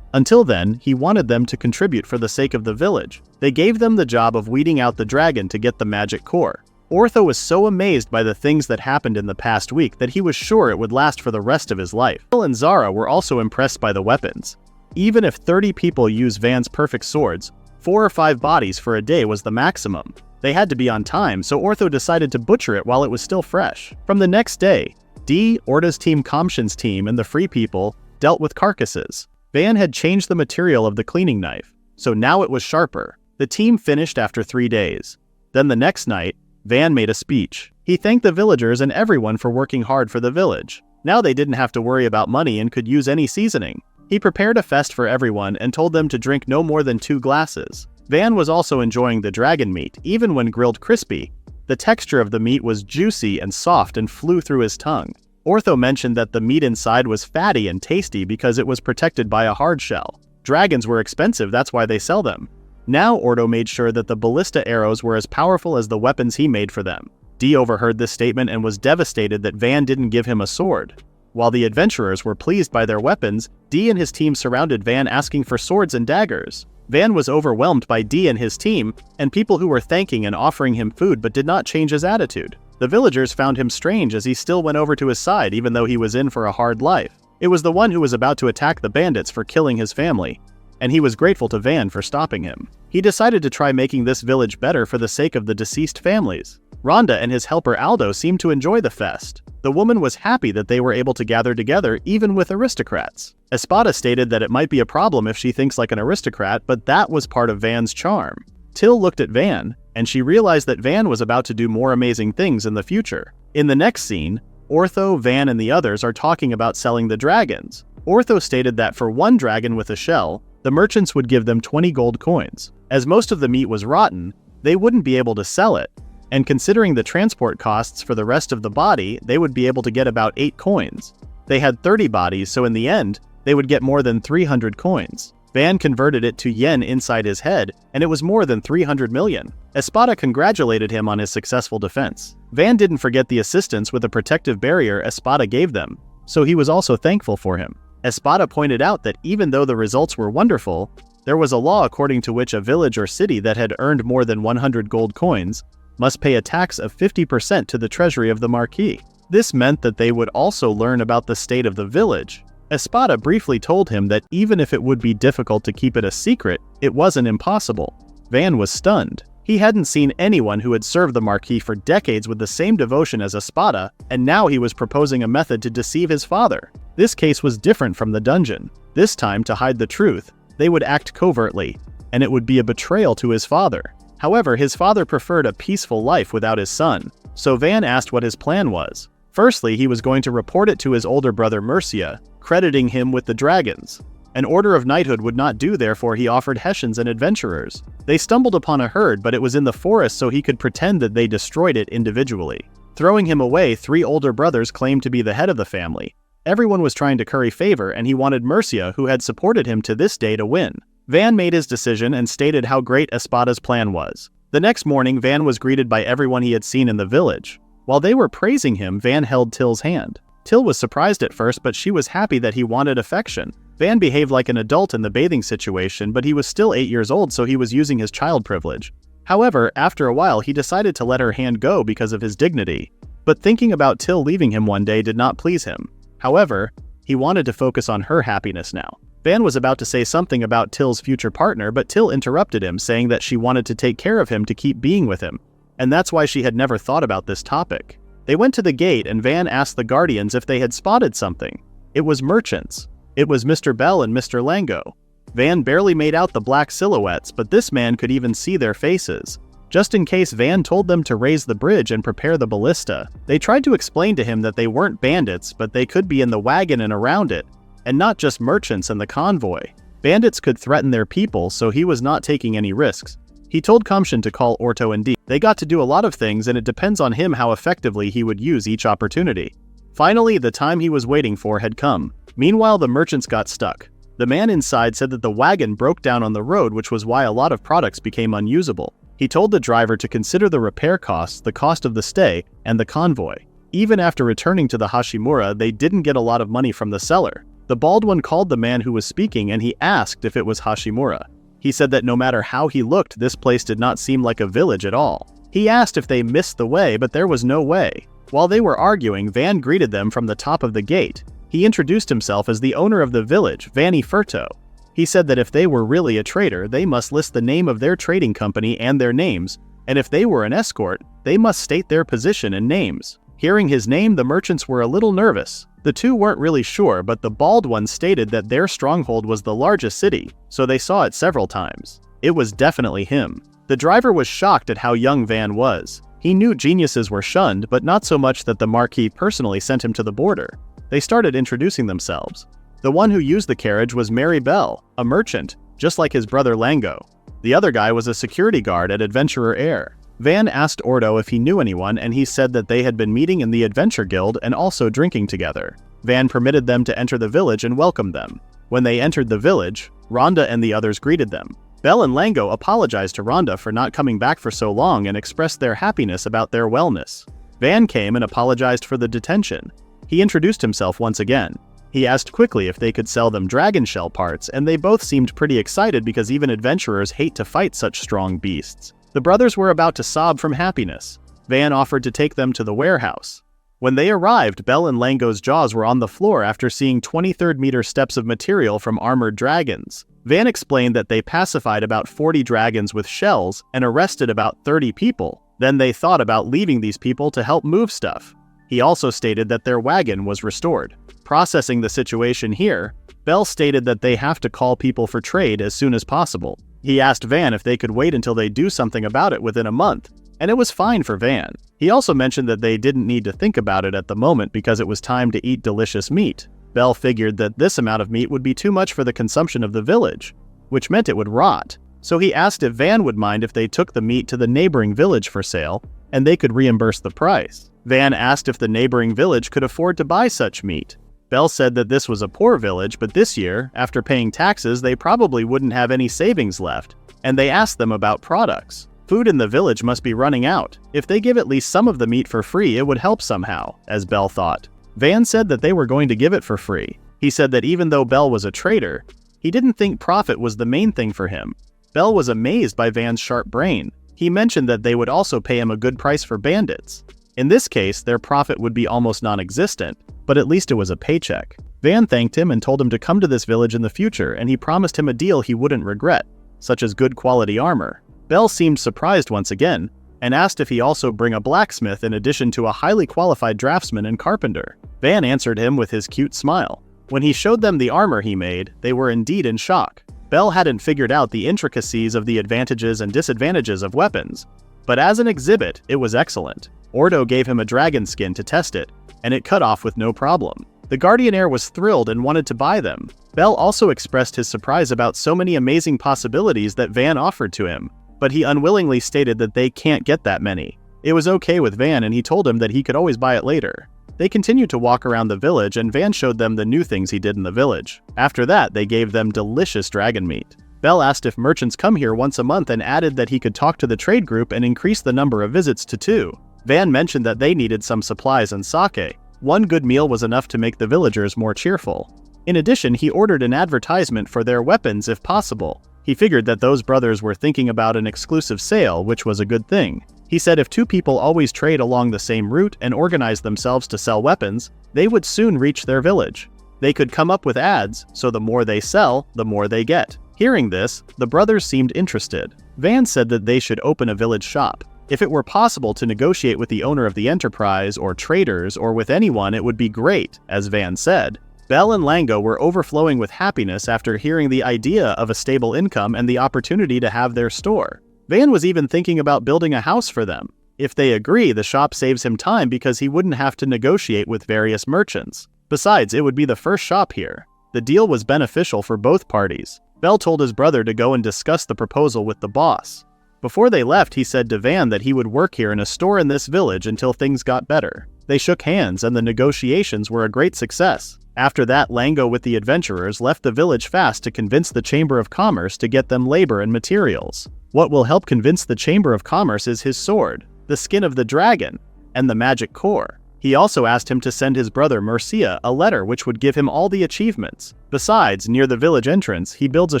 Until then, he wanted them to contribute for the sake of the village. They gave them the job of weeding out the dragon to get the magic core. Ortho was so amazed by the things that happened in the past week that he was sure it would last for the rest of his life. Bill and Zara were also impressed by the weapons. Even if 30 people use Van's perfect swords, 4 or 5 bodies for a day was the maximum. They had to be on time, so Ortho decided to butcher it while it was still fresh. From the next day, Dee, Orta's team, Kamshin's team, and the Free People dealt with carcasses. Van had changed the material of the cleaning knife, so now it was sharper. The team finished after 3 days. Then the next night, Van made a speech. He thanked the villagers and everyone for working hard for the village. Now they didn't have to worry about money and could use any seasoning. He prepared a feast for everyone and told them to drink no more than 2 glasses. Van was also enjoying the dragon meat, even when grilled crispy. The texture of the meat was juicy and soft and flew through his tongue. Ortho mentioned that the meat inside was fatty and tasty because it was protected by a hard shell. Dragons were expensive, that's why they sell them. Now Ordo made sure that the ballista arrows were as powerful as the weapons he made for them. Dee overheard this statement and was devastated that Van didn't give him a sword. While the adventurers were pleased by their weapons, Dee and his team surrounded Van asking for swords and daggers. Van was overwhelmed by Dee and his team, and people who were thanking and offering him food but did not change his attitude. The villagers found him strange as he still went over to his side even though he was in for a hard life. It was the one who was about to attack the bandits for killing his family, and he was grateful to Van for stopping him. He decided to try making this village better for the sake of the deceased families. Rhonda and his helper Aldo seemed to enjoy the fest. The woman was happy that they were able to gather together even with aristocrats. Espada stated that it might be a problem if she thinks like an aristocrat, but that was part of Van's charm. Till looked at Van, and she realized that Van was about to do more amazing things in the future. In the next scene, Ortho, Van, and the others are talking about selling the dragons. Ortho stated that for 1 dragon with a shell, the merchants would give them 20 gold coins. As most of the meat was rotten, they wouldn't be able to sell it, and considering the transport costs for the rest of the body, they would be able to get about 8 coins. They had 30 bodies, so in the end, they would get more than 300 coins. Van converted it to yen inside his head, and it was more than 300 million. Espada congratulated him on his successful defense. Van didn't forget the assistance with a protective barrier Espada gave them, so he was also thankful for him. Espada pointed out that even though the results were wonderful, there was a law according to which a village or city that had earned more than 100 gold coins must pay a tax of 50% to the treasury of the marquis. This meant that they would also learn about the state of the village. Espada briefly told him that even if it would be difficult to keep it a secret, it wasn't impossible. Van was stunned. He hadn't seen anyone who had served the marquis for decades with the same devotion as Espada, and now he was proposing a method to deceive his father. This case was different from the dungeon. This time, to hide the truth, they would act covertly, and it would be a betrayal to his father. However, his father preferred a peaceful life without his son, so Van asked what his plan was. Firstly, he was going to report it to his older brother Mercia, crediting him with the dragons. An order of knighthood would not do, therefore he offered Hessians and adventurers. They stumbled upon a herd, but it was in the forest, so he could pretend that they destroyed it individually. Throwing him away, 3 older brothers claimed to be the head of the family. Everyone was trying to curry favor, and he wanted Mercia, who had supported him to this day, to win. Van made his decision and stated how great Espada's plan was. The next morning, Van was greeted by everyone he had seen in the village. While they were praising him, Van held Till's hand. Till was surprised at first, but she was happy that he wanted affection. Van behaved like an adult in the bathing situation, but he was still 8 years old, so he was using his child privilege. However, after a while, he decided to let her hand go because of his dignity. But thinking about Till leaving him one day did not please him. However, he wanted to focus on her happiness now. Van was about to say something about Till's future partner, but Till interrupted him, saying that she wanted to take care of him to keep being with him, and that's why she had never thought about this topic. They went to the gate, and Van asked the guardians if they had spotted something. It was merchants. It was Mr. Bell and Mr. Lango. Van barely made out the black silhouettes, but this man could even see their faces. Just in case, Van told them to raise the bridge and prepare the ballista. They tried to explain to him that they weren't bandits, but they could be in the wagon and around it, and not just merchants and the convoy. Bandits could threaten their people, so he was not taking any risks. He told Kamshin to call Orto and D. They got to do a lot of things, and it depends on him how effectively he would use each opportunity. Finally, the time he was waiting for had come. Meanwhile, the merchants got stuck. The man inside said that the wagon broke down on the road, which was why a lot of products became unusable. He told the driver to consider the repair costs, the cost of the stay, and the convoy. Even after returning to the Hashimura, they didn't get a lot of money from the seller. The bald one called the man who was speaking, and he asked if it was Hashimura. He said that no matter how he looked, this place did not seem like a village at all. He asked if they missed the way, but there was no way. While they were arguing, Van greeted them from the top of the gate. He introduced himself as the owner of the village, Vanni Furto. He said that if they were really a trader, they must list the name of their trading company and their names, and if they were an escort, they must state their position and names. Hearing his name, the merchants were a little nervous. The two weren't really sure, but the bald one stated that their stronghold was the largest city, so they saw it several times. It was definitely him. The driver was shocked at how young Van was. He knew geniuses were shunned, but not so much that the Marquis personally sent him to the border. They started introducing themselves. The one who used the carriage was Mary Bell, a merchant, just like his brother Lango. The other guy was a security guard at Adventurer Air. Van asked Ordo if he knew anyone, and he said that they had been meeting in the Adventure Guild and also drinking together. Van permitted them to enter the village and welcomed them. When they entered the village, Rhonda and the others greeted them. Bell and Lango apologized to Rhonda for not coming back for so long and expressed their happiness about their wellness. Van came and apologized for the detention. He introduced himself once again. He asked quickly if they could sell them dragon shell parts, and they both seemed pretty excited because even adventurers hate to fight such strong beasts. The brothers were about to sob from happiness. Van offered to take them to the warehouse. When they arrived, Bell and Lango's jaws were on the floor after seeing 23rd meter steps of material from armored dragons. Van explained that they pacified about 40 dragons with shells and arrested about 30 people. Then they thought about leaving these people to help move stuff. He also stated that their wagon was restored. Processing the situation here, Bell stated that they have to call people for trade as soon as possible. He asked Van if they could wait until they do something about it within a month, and it was fine for Van. He also mentioned that they didn't need to think about it at the moment because it was time to eat delicious meat. Bell figured that this amount of meat would be too much for the consumption of the village, which meant it would rot. So he asked if Van would mind if they took the meat to the neighboring village for sale, and they could reimburse the price. Van asked if the neighboring village could afford to buy such meat. Belle said that this was a poor village, but this year, after paying taxes, they probably wouldn't have any savings left, and they asked them about products. Food in the village must be running out. If they give at least some of the meat for free, it would help somehow, as Belle thought. Van said that they were going to give it for free. He said that even though Belle was a trader, he didn't think profit was the main thing for him. Belle was amazed by Van's sharp brain. He mentioned that they would also pay him a good price for bandits. In this case, their profit would be almost non-existent, but at least it was a paycheck. Van thanked him and told him to come to this village in the future, and he promised him a deal he wouldn't regret, such as good quality armor. Belle seemed surprised once again, and asked if he also bring a blacksmith in addition to a highly qualified draftsman and carpenter. Van answered him with his cute smile. When he showed them the armor he made, they were indeed in shock. Belle hadn't figured out the intricacies of the advantages and disadvantages of weapons, but as an exhibit, it was excellent. Ordo gave him a dragon skin to test it, and it cut off with no problem. The Guardianaire was thrilled and wanted to buy them. Belle also expressed his surprise about so many amazing possibilities that Van offered to him, but he unwillingly stated that they can't get that many. It was okay with Van, and he told him that he could always buy it later. They continued to walk around the village, and Van showed them the new things he did in the village. After that, they gave them delicious dragon meat. Belle asked if merchants come here once a month and added that he could talk to the trade group and increase the number of visits to 2. Van mentioned that they needed some supplies and sake. One good meal was enough to make the villagers more cheerful. In addition, he ordered an advertisement for their weapons if possible. He figured that those brothers were thinking about an exclusive sale, which was a good thing. He said if 2 people always trade along the same route and organize themselves to sell weapons, they would soon reach their village. They could come up with ads, so the more they sell, the more they get. Hearing this, the brothers seemed interested. Van said that they should open a village shop. If it were possible to negotiate with the owner of the enterprise or traders or with anyone, it would be great, as Van said. Belle and Lango were overflowing with happiness after hearing the idea of a stable income and the opportunity to have their store. Van was even thinking about building a house for them. If they agree, the shop saves him time because he wouldn't have to negotiate with various merchants. Besides, it would be the first shop here. The deal was beneficial for both parties. Belle told his brother to go and discuss the proposal with the boss. Before they left, he said to Van that he would work here in a store in this village until things got better. They shook hands, and the negotiations were a great success. After that, Lango with the adventurers left the village fast to convince the Chamber of Commerce to get them labor and materials. What will help convince the Chamber of Commerce is his sword, the skin of the dragon, and the magic core. He also asked him to send his brother Mercia a letter which would give him all the achievements. Besides, near the village entrance, he builds a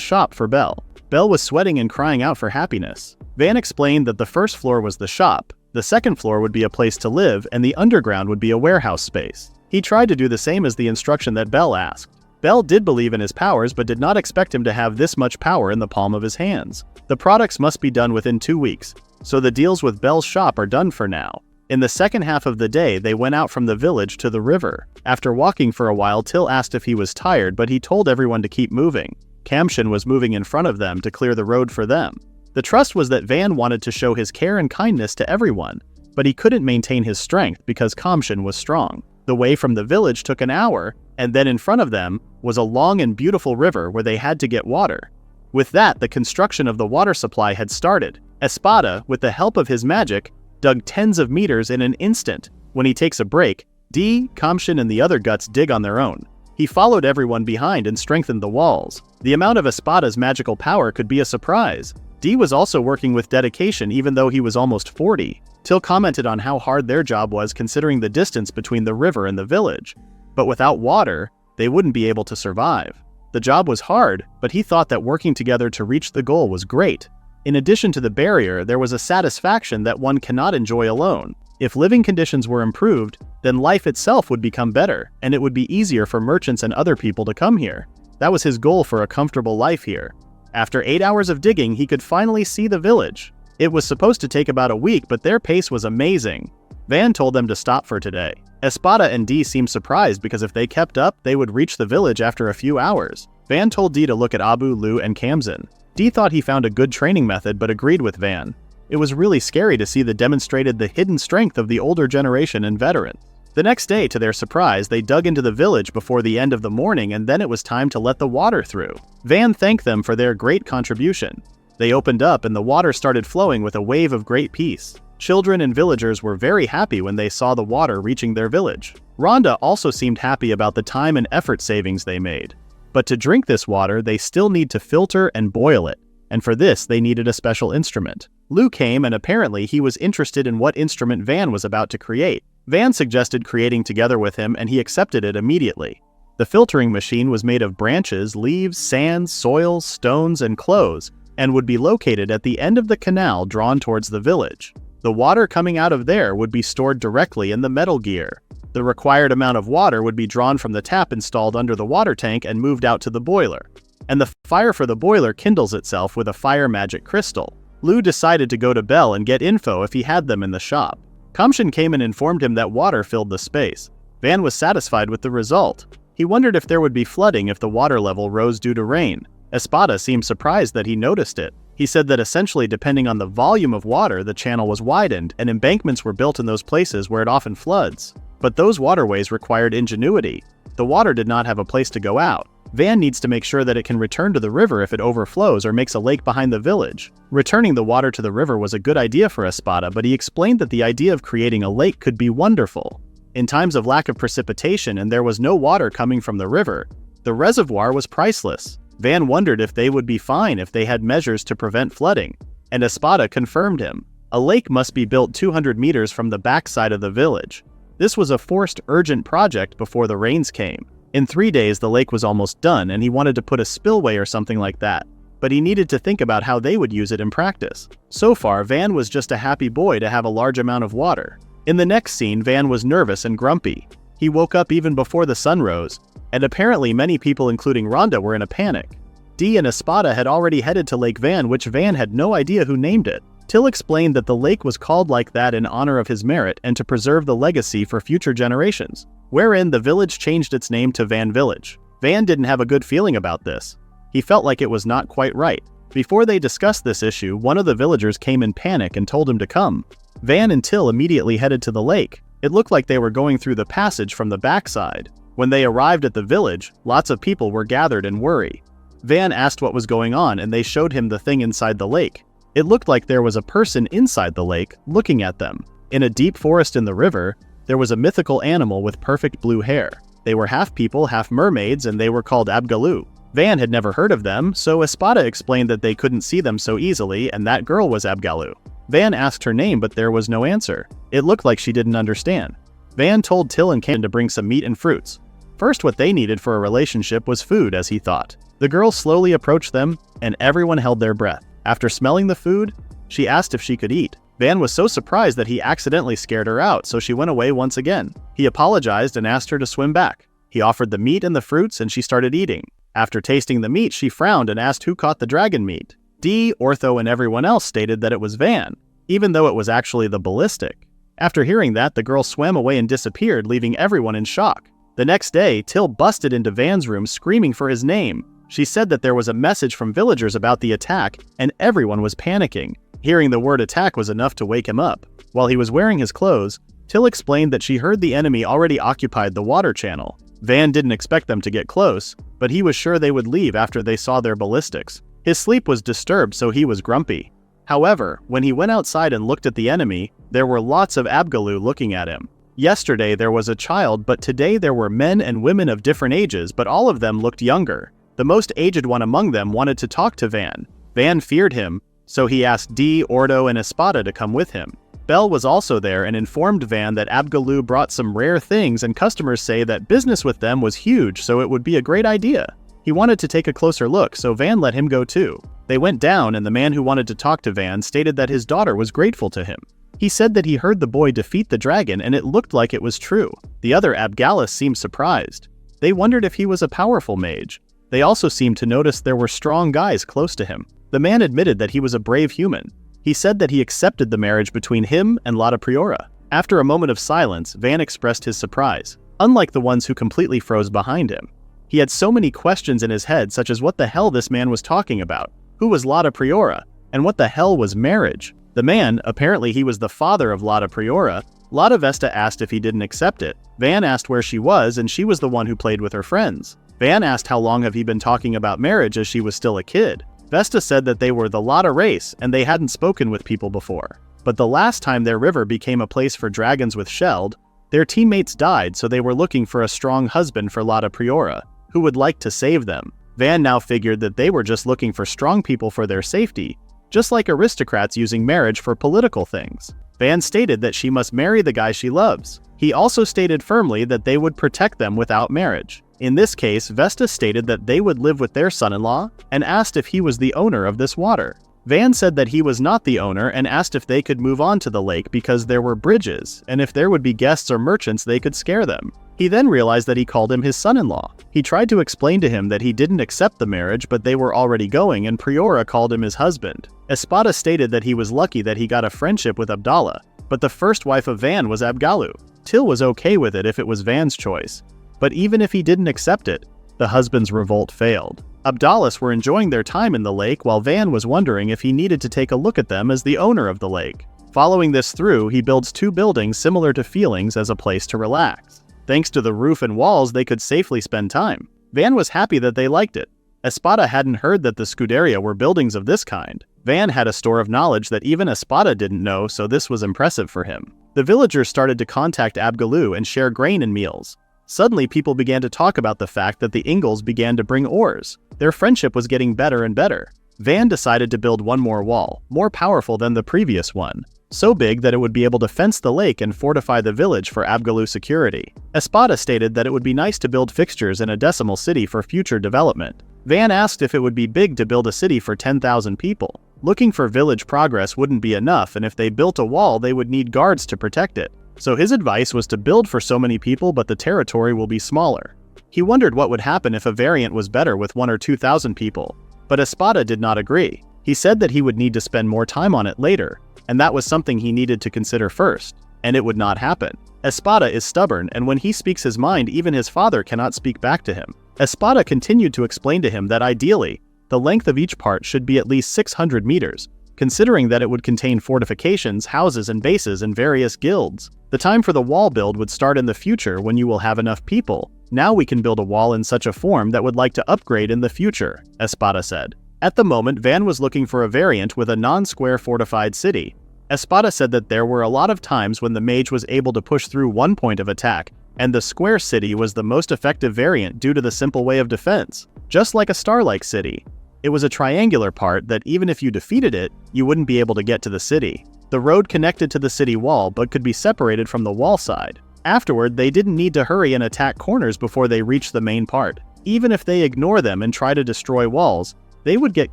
shop for Belle. Belle was sweating and crying out for happiness. Van explained that the first floor was the shop, the second floor would be a place to live, and the underground would be a warehouse space. He tried to do the same as the instruction that Belle asked. Belle did believe in his powers but did not expect him to have this much power in the palm of his hands. The products must be done within 2 weeks, so the deals with Belle's shop are done for now. In the second half of the day, they went out from the village to the river. After walking for a while, Till asked if he was tired, but he told everyone to keep moving. Kamshin was moving in front of them to clear the road for them. The trust was that Van wanted to show his care and kindness to everyone, but he couldn't maintain his strength because Kamshin was strong. The way from the village took an hour, and then in front of them was a long and beautiful river where they had to get water. With that, the construction of the water supply had started. Espada, with the help of his magic, dug tens of meters in an instant. When he takes a break, D, Kamshin, and the other guts dig on their own. He followed everyone behind and strengthened the walls. The amount of Espada's magical power could be a surprise. D was also working with dedication even though he was almost 40. Till commented on how hard their job was considering the distance between the river and the village. But without water, they wouldn't be able to survive. The job was hard, but he thought that working together to reach the goal was great. In addition to the barrier, there was a satisfaction that one cannot enjoy alone. If living conditions were improved, then life itself would become better, and it would be easier for merchants and other people to come here. That was his goal for a comfortable life here. After 8 hours of digging, he could finally see the village. It was supposed to take about a week, but their pace was amazing. Van told them to stop for today. Espada and D seemed surprised because if they kept up, they would reach the village after a few hours. Van told D to look at Abu, Lu, and Kamzin. D thought he found a good training method but agreed with Van. It was really scary to see demonstrated the hidden strength of the older generation and veterans. The next day, to their surprise, they dug into the village before the end of the morning, and then it was time to let the water through. Van thanked them for their great contribution. They opened up and the water started flowing with a wave of great peace. Children and villagers were very happy when they saw the water reaching their village. Rhonda also seemed happy about the time and effort savings they made. But to drink this water, they still need to filter and boil it, and for this they needed a special instrument. Lou came, and apparently he was interested in what instrument Van was about to create. Van suggested creating together with him, and he accepted it immediately. The filtering machine was made of branches, leaves, sand, soil, stones, and clothes, and would be located at the end of the canal drawn towards the village. The water coming out of there would be stored directly in the metal gear. The required amount of water would be drawn from the tap installed under the water tank and moved out to the boiler. And the fire for the boiler kindles itself with a fire magic crystal. Lou decided to go to Bell and get info if he had them in the shop. Kamshin came and informed him that water filled the space. Van was satisfied with the result. He wondered if there would be flooding if the water level rose due to rain. Espada seemed surprised that he noticed it. He said that essentially depending on the volume of water, the channel was widened and embankments were built in those places where it often floods. But those waterways required ingenuity. The water did not have a place to go out. Van needs to make sure that it can return to the river if it overflows or makes a lake behind the village. Returning the water to the river was a good idea for Espada, but he explained that the idea of creating a lake could be wonderful. In times of lack of precipitation and there was no water coming from the river, the reservoir was priceless. Van wondered if they would be fine if they had measures to prevent flooding, and Espada confirmed him. A lake must be built 200 meters from the backside of the village. This was a forced, urgent project before the rains came. In 3 days the lake was almost done, and he wanted to put a spillway or something like that, but he needed to think about how they would use it in practice. So far, Van was just a happy boy to have a large amount of water. In the next scene, Van was nervous and grumpy. He woke up even before the sun rose, and apparently many people including Rhonda were in a panic. Dee and Espada had already headed to Lake Van, which Van had no idea who named it. Till explained that the lake was called like that in honor of his merit and to preserve the legacy for future generations, wherein the village changed its name to Van Village. Van didn't have a good feeling about this. He felt like it was not quite right. Before they discussed this issue, one of the villagers came in panic and told him to come. Van and Till immediately headed to the lake. It looked like they were going through the passage from the backside. When they arrived at the village, lots of people were gathered in worry. Van asked what was going on, and they showed him the thing inside the lake. It looked like there was a person inside the lake, looking at them. In a deep forest in the river, there was a mythical animal with perfect blue hair. They were half people, half mermaids, and they were called Abgaloo. Van had never heard of them, so Espada explained that they couldn't see them so easily, and that girl was Abgaloo. Van asked her name, but there was no answer. It looked like she didn't understand. Van told Till and Cam to bring some meat and fruits. First, what they needed for a relationship was food, as he thought. The girl slowly approached them, and everyone held their breath. After smelling the food, she asked if she could eat. Van was so surprised that he accidentally scared her out, so she went away once again. He apologized and asked her to swim back. He offered the meat and the fruits, and she started eating. After tasting the meat, she frowned and asked who caught the dragon meat. Dee, Ortho, and everyone else stated that it was Van, even though it was actually the ballistic. After hearing that, the girl swam away and disappeared, leaving everyone in shock. The next day, Till busted into Van's room screaming for his name. She said that there was a message from villagers about the attack, and everyone was panicking. Hearing the word attack was enough to wake him up. While he was wearing his clothes, Till explained that she heard the enemy already occupied the water channel. Van didn't expect them to get close, but he was sure they would leave after they saw their ballistics. His sleep was disturbed, so he was grumpy. However, when he went outside and looked at the enemy, there were lots of Abgaloo looking at him. Yesterday there was a child, but today there were men and women of different ages, but all of them looked younger. The most aged one among them wanted to talk to Van. Van feared him, so he asked Dee, Ordo, and Espada to come with him. Bell was also there and informed Van that Abgaloo brought some rare things, and customers say that business with them was huge, so it would be a great idea. He wanted to take a closer look, so Van let him go too. They went down, and the man who wanted to talk to Van stated that his daughter was grateful to him. He said that he heard the boy defeat the dragon, and it looked like it was true. The other Abgalis seemed surprised. They wondered if he was a powerful mage. They also seemed to notice there were strong guys close to him. The man admitted that he was a brave human. He said that he accepted the marriage between him and Lada Priora. After a moment of silence, Van expressed his surprise, unlike the ones who completely froze behind him. He had so many questions in his head, such as what the hell this man was talking about, who was Lada Priora, and what the hell was marriage. The man, apparently he was the father of Lada Priora. Lada Vesta asked if he didn't accept it. Van asked where she was, and she was the one who played with her friends. Van asked how long have he been talking about marriage, as she was still a kid. Vesta said that they were the Lada race and they hadn't spoken with people before. But the last time their river became a place for dragons with Shelled, Their teammates died, so they were looking for a strong husband for Lotta Priora, who would like to save them. Van now figured that they were just looking for strong people for their safety, just like aristocrats using marriage for political things. Van stated that she must marry the guy she loves. He also stated firmly that they would protect them without marriage. In this case, Vesta stated that they would live with their son-in-law and asked if he was the owner of this water. Van said that he was not the owner and asked if they could move on to the lake because there were bridges, and if there would be guests or merchants they could scare them. He then realized that he called him his son-in-law. He tried to explain to him that he didn't accept the marriage, but they were already going, and Priora called him his husband. Espada stated that he was lucky that he got a friendship with Abdallah, but the first wife of Van was Abgalu. Till was okay with it if it was Van's choice. But even if he didn't accept it, the husband's revolt failed. Abdallahs were enjoying their time in the lake while Van was wondering if he needed to take a look at them as the owner of the lake. Following this through, he builds 2 buildings similar to Feelings as a place to relax. Thanks to the roof and walls, they could safely spend time. Van was happy that they liked it. Espada hadn't heard that the Scuderia were buildings of this kind. Van had a store of knowledge that even Espada didn't know, so this was impressive for him. The villagers started to contact Abgalu and share grain and meals. Suddenly, people began to talk about the fact that the Ingalls began to bring ores. Their friendship was getting better and better. Van decided to build one more wall, more powerful than the previous one, so big that it would be able to fence the lake and fortify the village for Abgalu security. Espada stated that it would be nice to build fixtures in a decimal city for future development. Van asked if it would be big to build a city for 10,000 people. Looking for village progress wouldn't be enough, and if they built a wall, they would need guards to protect it. So his advice was to build for so many people, but the territory will be smaller. He wondered what would happen if a variant was better with 1,000 or 2,000 people. But Espada did not agree. He said that he would need to spend more time on it later, and that was something he needed to consider first, and it would not happen. Espada is stubborn, and when he speaks his mind, even his father cannot speak back to him. Espada continued to explain to him that ideally, the length of each part should be at least 600 meters, considering that it would contain fortifications, houses, and bases in various guilds. The time for the wall build would start in the future when you will have enough people. Now we can build a wall in such a form that would like to upgrade in the future, Espada said. At the moment, Van was looking for a variant with a non-square fortified city. Espada said that there were a lot of times when the mage was able to push through one point of attack, and the square city was the most effective variant due to the simple way of defense. Just like a star-like city, it was a triangular part that even if you defeated it, you wouldn't be able to get to the city. The road connected to the city wall but could be separated from the wall side. Afterward, they didn't need to hurry and attack corners before they reached the main part. Even if they ignore them and try to destroy walls, they would get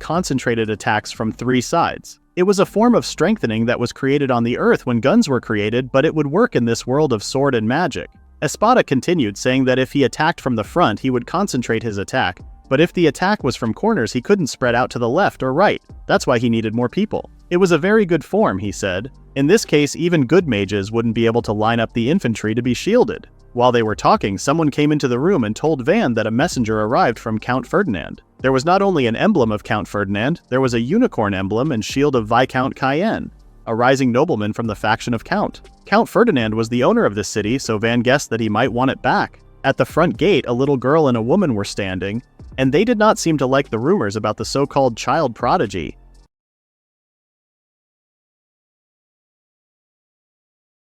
concentrated attacks from 3 sides. It was a form of strengthening that was created on the earth when guns were created, but it would work in this world of sword and magic. Espada continued, saying that if he attacked from the front, he would concentrate his attack, but if the attack was from corners, he couldn't spread out to the left or right. That's why he needed more people. It was a very good form, he said. In this case, even good mages wouldn't be able to line up the infantry to be shielded. While they were talking, someone came into the room and told Van that a messenger arrived from Count Ferdinand. There was not only an emblem of Count Ferdinand, there was a unicorn emblem and shield of Viscount Cayenne, a rising nobleman from the faction of Count. Count Ferdinand was the owner of this city, so Van guessed that he might want it back. At the front gate, a little girl and a woman were standing, and they did not seem to like the rumors about the so-called child prodigy.